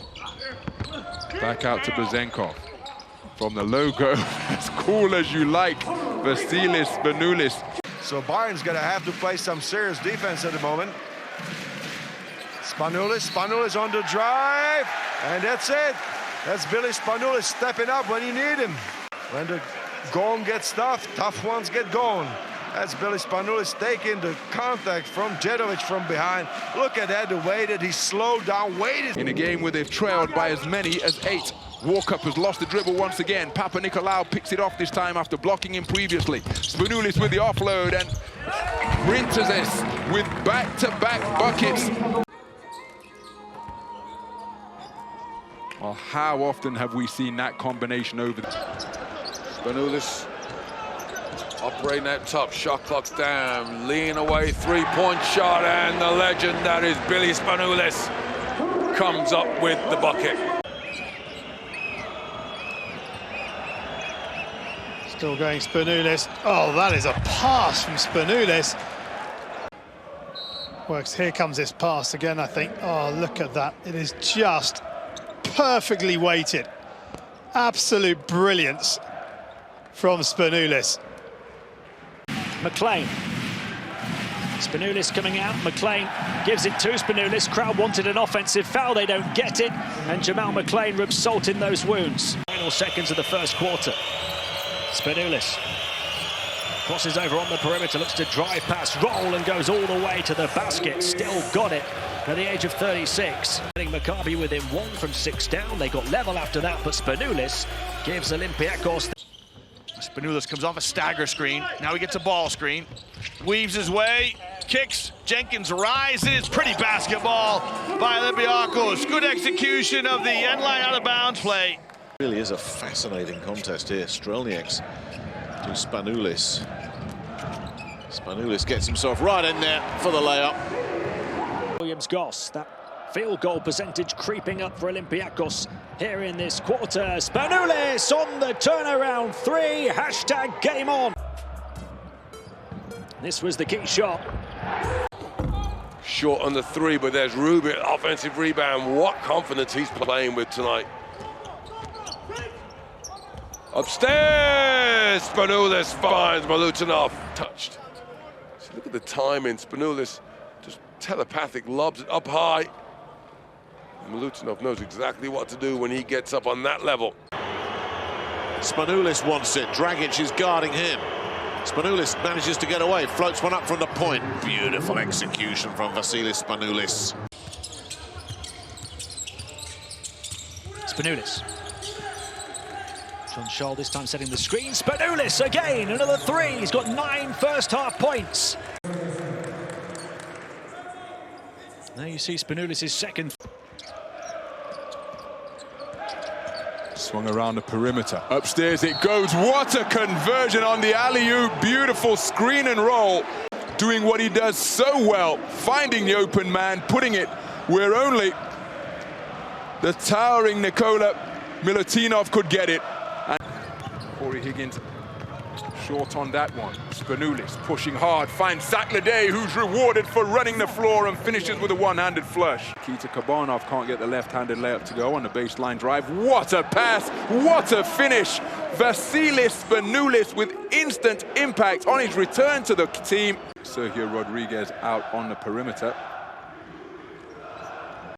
back out to Bezenkov. From the logo, as cool as you like, Vassilis Spanoulis. So Bayern's going to have to play some serious defense at the moment. Spanoulis on the drive, and that's it. That's Vasilis Spanoulis stepping up when you need him. When the gong gets tough ones get going. That's Vasilis Spanoulis taking the contact from Djedovic from behind. Look at that, the way that he slowed down, waited. In a game where they've trailed by as many as 8. Walkup has lost the dribble once again. Papanikolaou picks it off this time after blocking him previously. Spanoulis with the offload and Printezis with back-to-back buckets. Well, how often have we seen that combination over the... Spanoulis operating that top, shot clock's down, lean away, three-point shot, and the legend that is Vasilis Spanoulis comes up with the bucket. Still going Spanoulis. Oh, that is a pass from Spanoulis. Works. Here comes this pass again, I think. Oh, look at that. It is just perfectly weighted. Absolute brilliance from Spanoulis. McLean. Spanoulis coming out. McLean gives it to Spanoulis. Crowd wanted an offensive foul. They don't get it. And Jamal McLean rubs salt in those wounds. Final seconds of the first quarter. Spanoulis crosses over on the perimeter, looks to drive past, roll, and goes all the way to the basket. Still got it at the age of 36. Maccabi with him 1 from 6 down. They got level after that, but Spanoulis gives Olympiacos. Spanoulis comes off a stagger screen. Now he gets a ball screen. Weaves his way, kicks. Jenkins rises. Pretty basketball by Olympiacos. Good execution of the end line out of bounds play. Really is a fascinating contest here. Strelnieks to Spanoulis. Spanoulis gets himself right in there for the layup. Williams-Goss, that field goal percentage creeping up for Olympiacos here in this quarter. Spanoulis on the turnaround 3, hashtag game on. This was the key shot. Short on the 3, but there's Rubit, offensive rebound. What confidence he's playing with tonight. Upstairs, Spanoulis finds Milutinov. Touched. So look at the timing. Spanoulis just telepathic lobs it up high. Milutinov knows exactly what to do when he gets up on that level. Spanoulis wants it. Dragic is guarding him. Spanoulis manages to get away. Floats one up from the point. Beautiful execution from Vassilis Spanoulis. Spanoulis. John Scholl this time setting the screen. Spanoulis again, another 3. He's got 9 first half points. Now you see Spanoulis' second. Swung around the perimeter. Upstairs it goes. What a conversion on the alley-oop. Beautiful screen and roll. Doing what he does so well. Finding the open man, putting it where only the towering Nikola Milutinov could get it. And Corey Higgins Short on that one. Spanoulis pushing hard, finds Zakladeh, who's rewarded for running the floor and finishes with a one-handed flush. Kita Kabanov can't get the left-handed layup to go on the baseline drive. What a pass! What a finish! Vassilis Spanoulis with instant impact on his return to the team. Sergio Rodriguez out on the perimeter.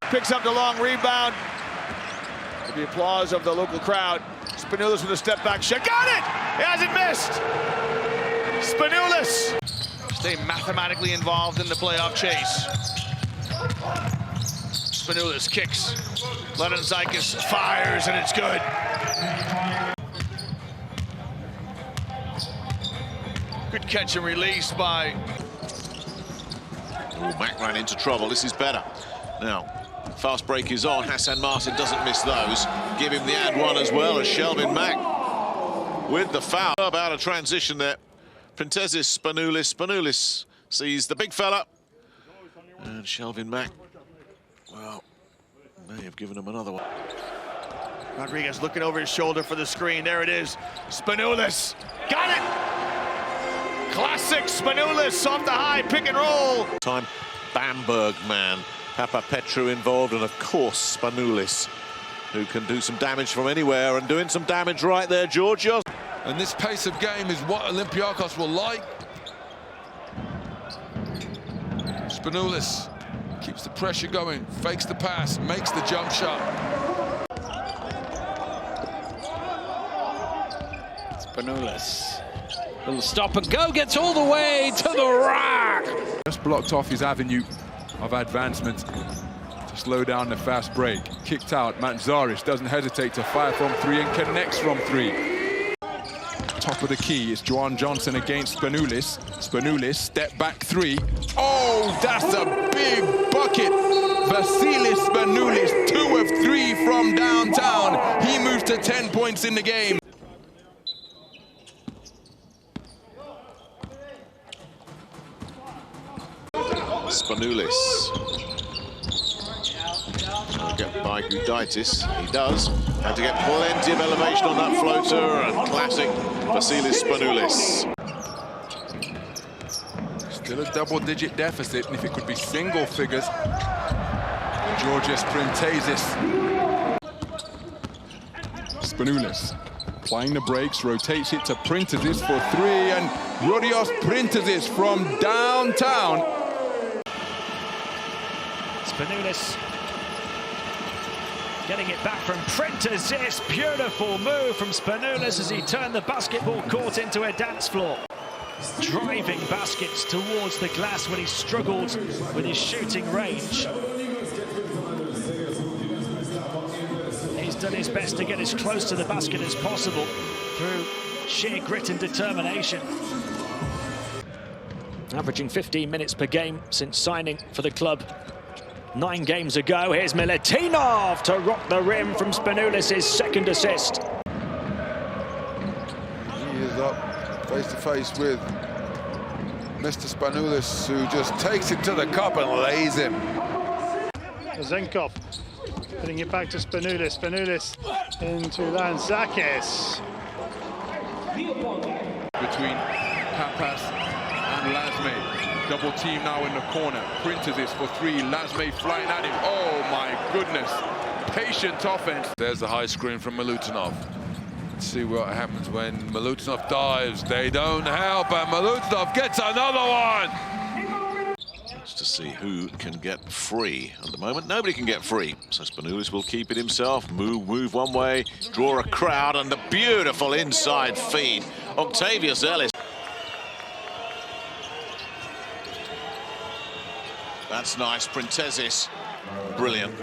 Picks up the long rebound. With the applause of the local crowd. Spanoulis with a step back shot. Got it! He hasn't missed! Spanoulis! Stay mathematically involved in the playoff chase. Spanoulis kicks. Lenonzakis fires, and it's good. Good catch and release by... Oh, Mack ran into trouble. This is better. Now, fast break is on. Hassan Martin doesn't miss those. Give him the and one as well as Shelvin Mack with the foul. About a transition there. Printezis, Spanoulis. Spanoulis sees the big fella. And Shelvin Mack, well, may have given him another one. Rodriguez looking over his shoulder for the screen. There it is. Spanoulis. Got it! Classic Spanoulis off the high pick and roll. Time Bamberg man. Papa Petru involved, and of course Spanoulis, who can do some damage from anywhere, and doing some damage right there, Georgios. And this pace of game is what Olympiacos will like. Spanoulis keeps the pressure going, fakes the pass, makes the jump shot. Spanoulis. Little stop and go, gets all the way to the rack. Just blocked off his avenue of advancement to slow down the fast break. Kicked out. Mantzaris doesn't hesitate to fire from three and connects from three. Top of the key is Juwan Johnson against Spanoulis. Spanoulis, step back three. Oh, that's a big bucket. Vassilis Spanoulis, 2 of 3 from downtown. He moves to 10 points in the game. Spanoulis. Get by Gudaitis. He does. Had to get plenty of elevation on that floater, and classic Vassilis Spanoulis. Still a double-digit deficit, and if it could be single figures, Georgios Printezis. Spanoulis applying the brakes, rotates it to Printezis for 3, and Georgios Printezis from downtown. Spanoulis getting it back from Printezis. Beautiful move from Spanoulis as he turned the basketball court into a dance floor. Driving baskets towards the glass when he struggled with his shooting range. He's done his best to get as close to the basket as possible through sheer grit and determination. Averaging 15 minutes per game since signing for the club 9 games ago. Here's Milutinov to rock the rim from Spanoulis' second assist. He is up face to face with Mr. Spanoulis, who just takes him to the cup and lays him. Zenkov putting it back to Spanoulis. Spanoulis into Lenonzakis. Between Papas and Lasme. Double team now in the corner. Printezis for 3. Lasme flying at him. Oh my goodness. Patient offense. There's the high screen from Milutinov. Let's see what happens when Milutinov dives. They don't help, and Milutinov gets another one. Just to see who can get free. At the moment, nobody can get free. So Spanoulis will keep it himself. Move one way, draw a crowd, and the beautiful inside feed. Octavius Ellis. That's nice, Printezis. Brilliant.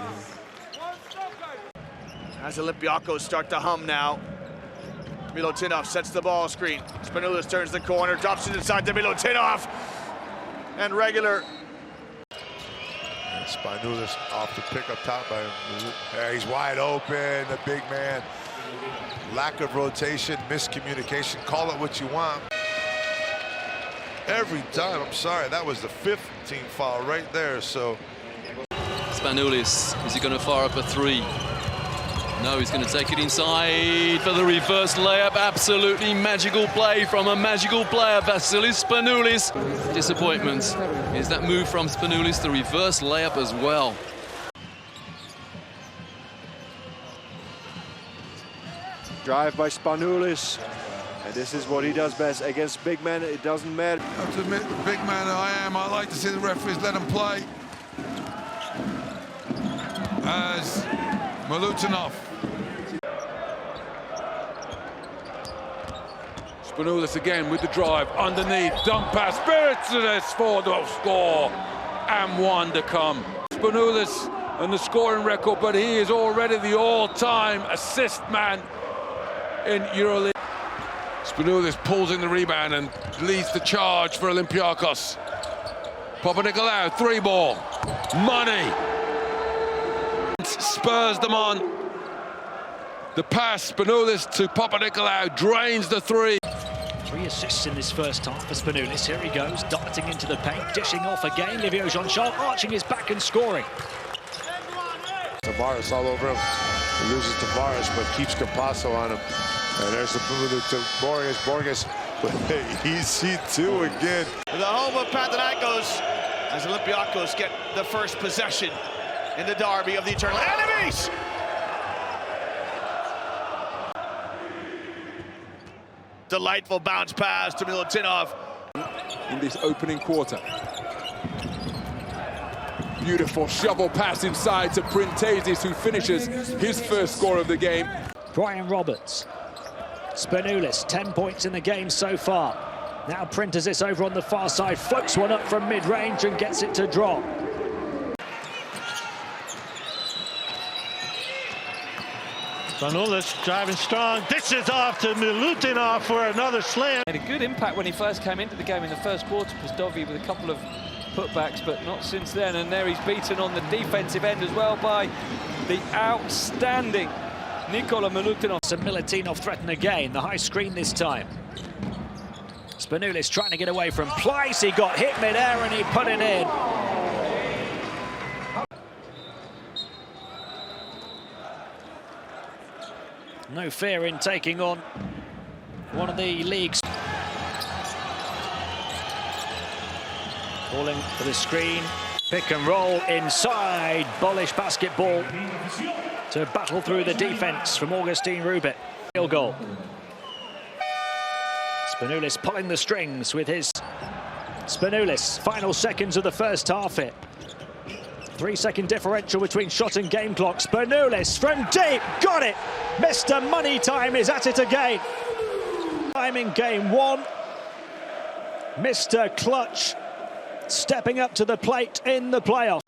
As Olympiacos start to hum now. Milutinov sets the ball screen. Spanoulis turns the corner, drops it inside to Milutinov. And regular. And Spanoulis off the pick up top by him. Yeah, he's wide open, the big man. Lack of rotation, miscommunication, call it what you want. Every time, I'm sorry, that was the 5th team foul right there, so. Spanoulis, is he going to fire up a 3? No, he's going to take it inside for the reverse layup. Absolutely magical play from a magical player, Vassilis Spanoulis. Disappointment. Here's that move from Spanoulis, the reverse layup as well. Drive by Spanoulis. And this is what he does best against big men. It doesn't matter. I have to admit, the big man I like to see the referees let him play. As Milutinov. Spanoulis again with the drive, underneath, dunk pass, Spanoulis for the score, and one to come. Spanoulis and the scoring record, but he is already the all-time assist man in EuroLeague. Spanoulis pulls in the rebound and leads the charge for Olympiacos. Papanikolaou, three ball, money. Spurs them on. The pass, Spanoulis to Papanikolaou, drains the three. 3 assists in this first half for Spanoulis. Here he goes, darting into the paint, dishing off again. Livio Jean-Charles arching his back and scoring. Tavares all over him. He loses Tavares, but keeps Campasso on him. And there's the move to Borges. Borges with easy two again. The home of Panathinaikos as Olympiacos get the first possession in the derby of the eternal enemies. Delightful bounce pass to Milutinov. In this opening quarter. Beautiful shovel pass inside to Printezis, who finishes his first score of the game. Brian Roberts. Spanoulis, 10 points in the game so far. Now Printezis over on the far side, floats one up from mid-range and gets it to drop. Spanoulis driving strong, dishes off to Milutinov for another slam. Had a good impact when he first came into the game in the first quarter, Pizdovi with a couple of putbacks, but not since then. And there he's beaten on the defensive end as well by the outstanding Nikola Milutinov. So Milutinov threatened again, the high screen this time. Spanoulis trying to get away from Pleiss, he got hit mid-air and he put it in. No fear in taking on one of the league's. Calling for the screen, pick and roll inside, Polish basketball to battle through the defense from Augustin Rubit. Field goal. Spanoulis pulling the strings with his Spanoulis. Final seconds of the first half it. 3-second differential between shot and game clock. Spanoulis from deep, got it! Mr. Money Time is at it again. Time in game one. Mr. Clutch stepping up to the plate in the playoff.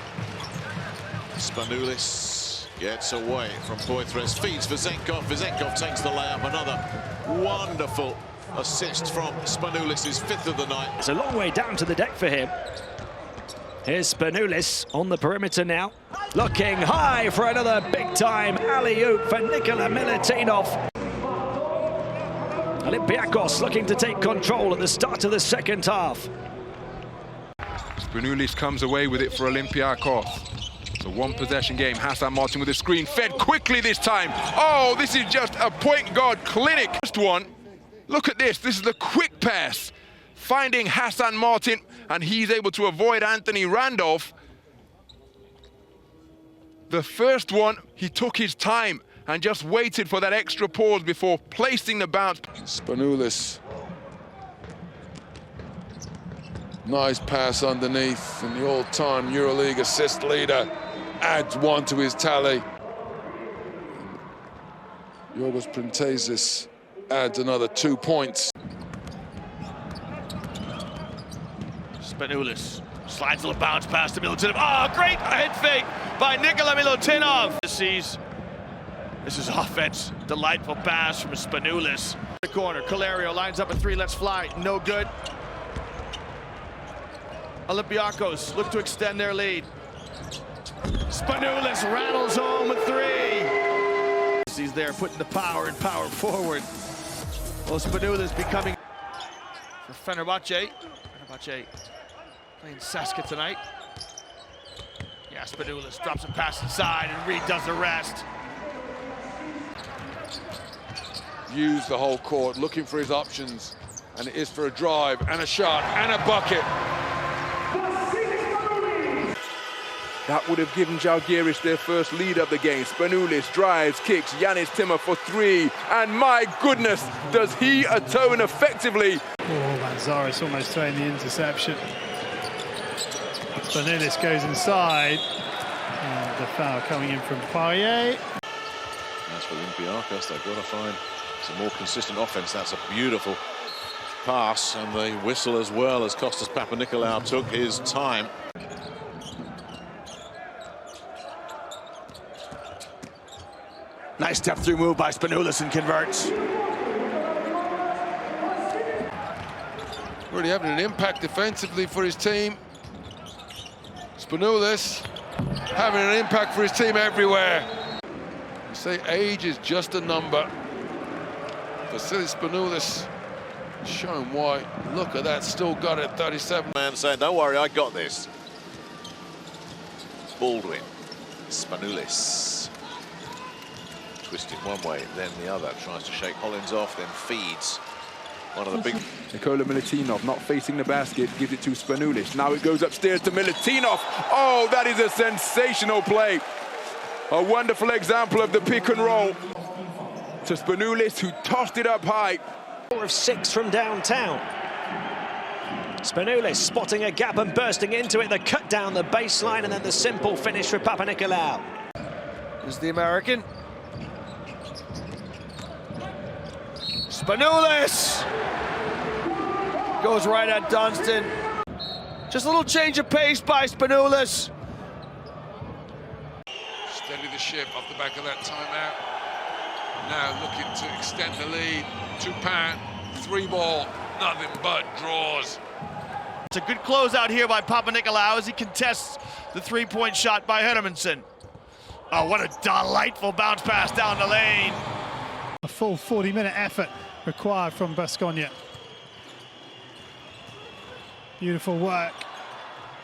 Spanoulis gets away from Poitras, feeds Vezenkov. Vezenkov takes the layup. Another wonderful assist from Spanoulis, his 5th of the night. It's a long way down to the deck for him. Here's Spanoulis on the perimeter now, looking high for another big-time alley-oop for Nikola Milutinov. Olympiacos looking to take control at the start of the second half. Spanoulis comes away with it for Olympiacos. It's a one-possession game. Hassan Martin with a screen, fed quickly this time. Oh, this is just a point guard clinic. First one, look at this. This is the quick pass, finding Hassan Martin, and he's able to avoid Anthony Randolph. The first one, he took his time and just waited for that extra pause before placing the bounce. Spanoulis. Nice pass underneath, and the all-time EuroLeague assist leader adds one to his tally. Yorgos Printezis adds another 2 points. Spanoulis slides a little bounce pass to Milutinov. Oh, great head fake by Nikola Milutinov. This is offense. Delightful pass from Spanoulis. The corner, Calerio lines up a 3, let's fly. No good. Olympiacos look to extend their lead. Spanoulis rattles home a 3. He's there putting the power and power forward. Well, Spanoulis becoming for Fenerbahce. Fenerbahce playing Saska tonight. Yeah, Spanoulis drops a pass inside and Reed does the rest. views the whole court, looking for his options, and it is for a drive and a shot and a bucket. That would have given Žalgiris their first lead of the game. Spanoulis drives, kicks, Yanis Timmer for three, and my goodness, does he atone effectively. Oh, Manzaris almost throwing the interception. Spanoulis goes inside, and the foul coming in from Poirier. As for Olympiacos, they've got to find some more consistent offense. That's a beautiful pass, and the whistle as well, as Kostas Papanikolaou took his time. Nice step-through move by Spanoulis and converts. Really having an impact defensively for his team. Spanoulis having an impact for his team everywhere. You say age is just a number. Vassilis Spanoulis showing why. Look at that, still got it, 37. Man saying, don't worry, I got this. Baldwin, Spanoulis. Twisting one way, then the other. Tries to shake Hollins off, then feeds one of the big... Nikola Milutinov not facing the basket, gives it to Spanoulis. Now it goes upstairs to Milutinov. Oh, that is a sensational play. A wonderful example of the pick and roll. To Spanoulis, who tossed it up high. 4 of 6 from downtown. Spanoulis spotting a gap and bursting into it. The cut down the baseline, and then the simple finish for Papanikolaou. Is the American. Spanoulis goes right at Dunstan. Just a little change of pace by Spanoulis. Steady the ship off the back of that timeout. Now looking to extend the lead. 2-pound, 3-ball, nothing but draws. It's a good closeout here by Papanikolaou as he contests the three-point shot by Hermansen. Oh, what a delightful bounce pass down the lane. A full 40-minute effort required from Baskonia. Beautiful work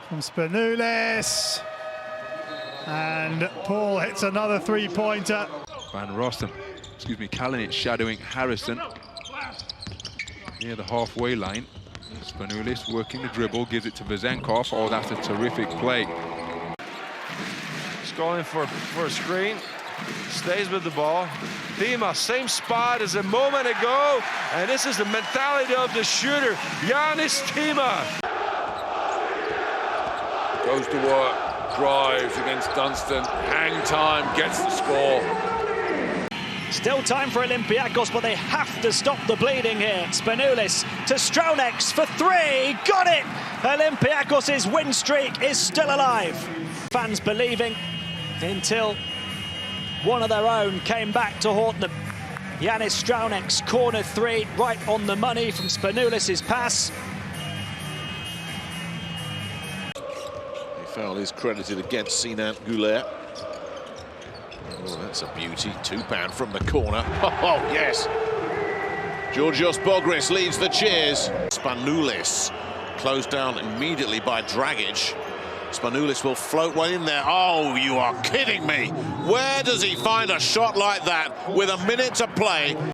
from Spanoulis. And Paul hits another three-pointer. Van Rossum, Kalinic shadowing Harrison near the halfway line. Spanoulis working the dribble, gives it to Vezenkov. Oh, that's a terrific play. He's going for a screen, stays with the ball. Thema, same spot as a moment ago, and this is the mentality of the shooter, Yanis Thema. Goes to work, drives against Dunstan, hang time, gets the score. Still time for Olympiacos, but they have to stop the bleeding here. Spanoulis to Stroneks for 3, got it! Olympiacos' win streak is still alive. Fans believing until one of their own came back to haunt them. Yanis Stroneks, corner 3, right on the money from Spanoulis' pass. The foul is credited against Sinan Goulet. Oh, that's a beauty. 2-pound from the corner. Oh, yes. Georgios Bogris leads the cheers. Spanoulis closed down immediately by Dragic. Spanoulis will float one in there. Oh, you are kidding me. Where does he find a shot like that with a minute to play?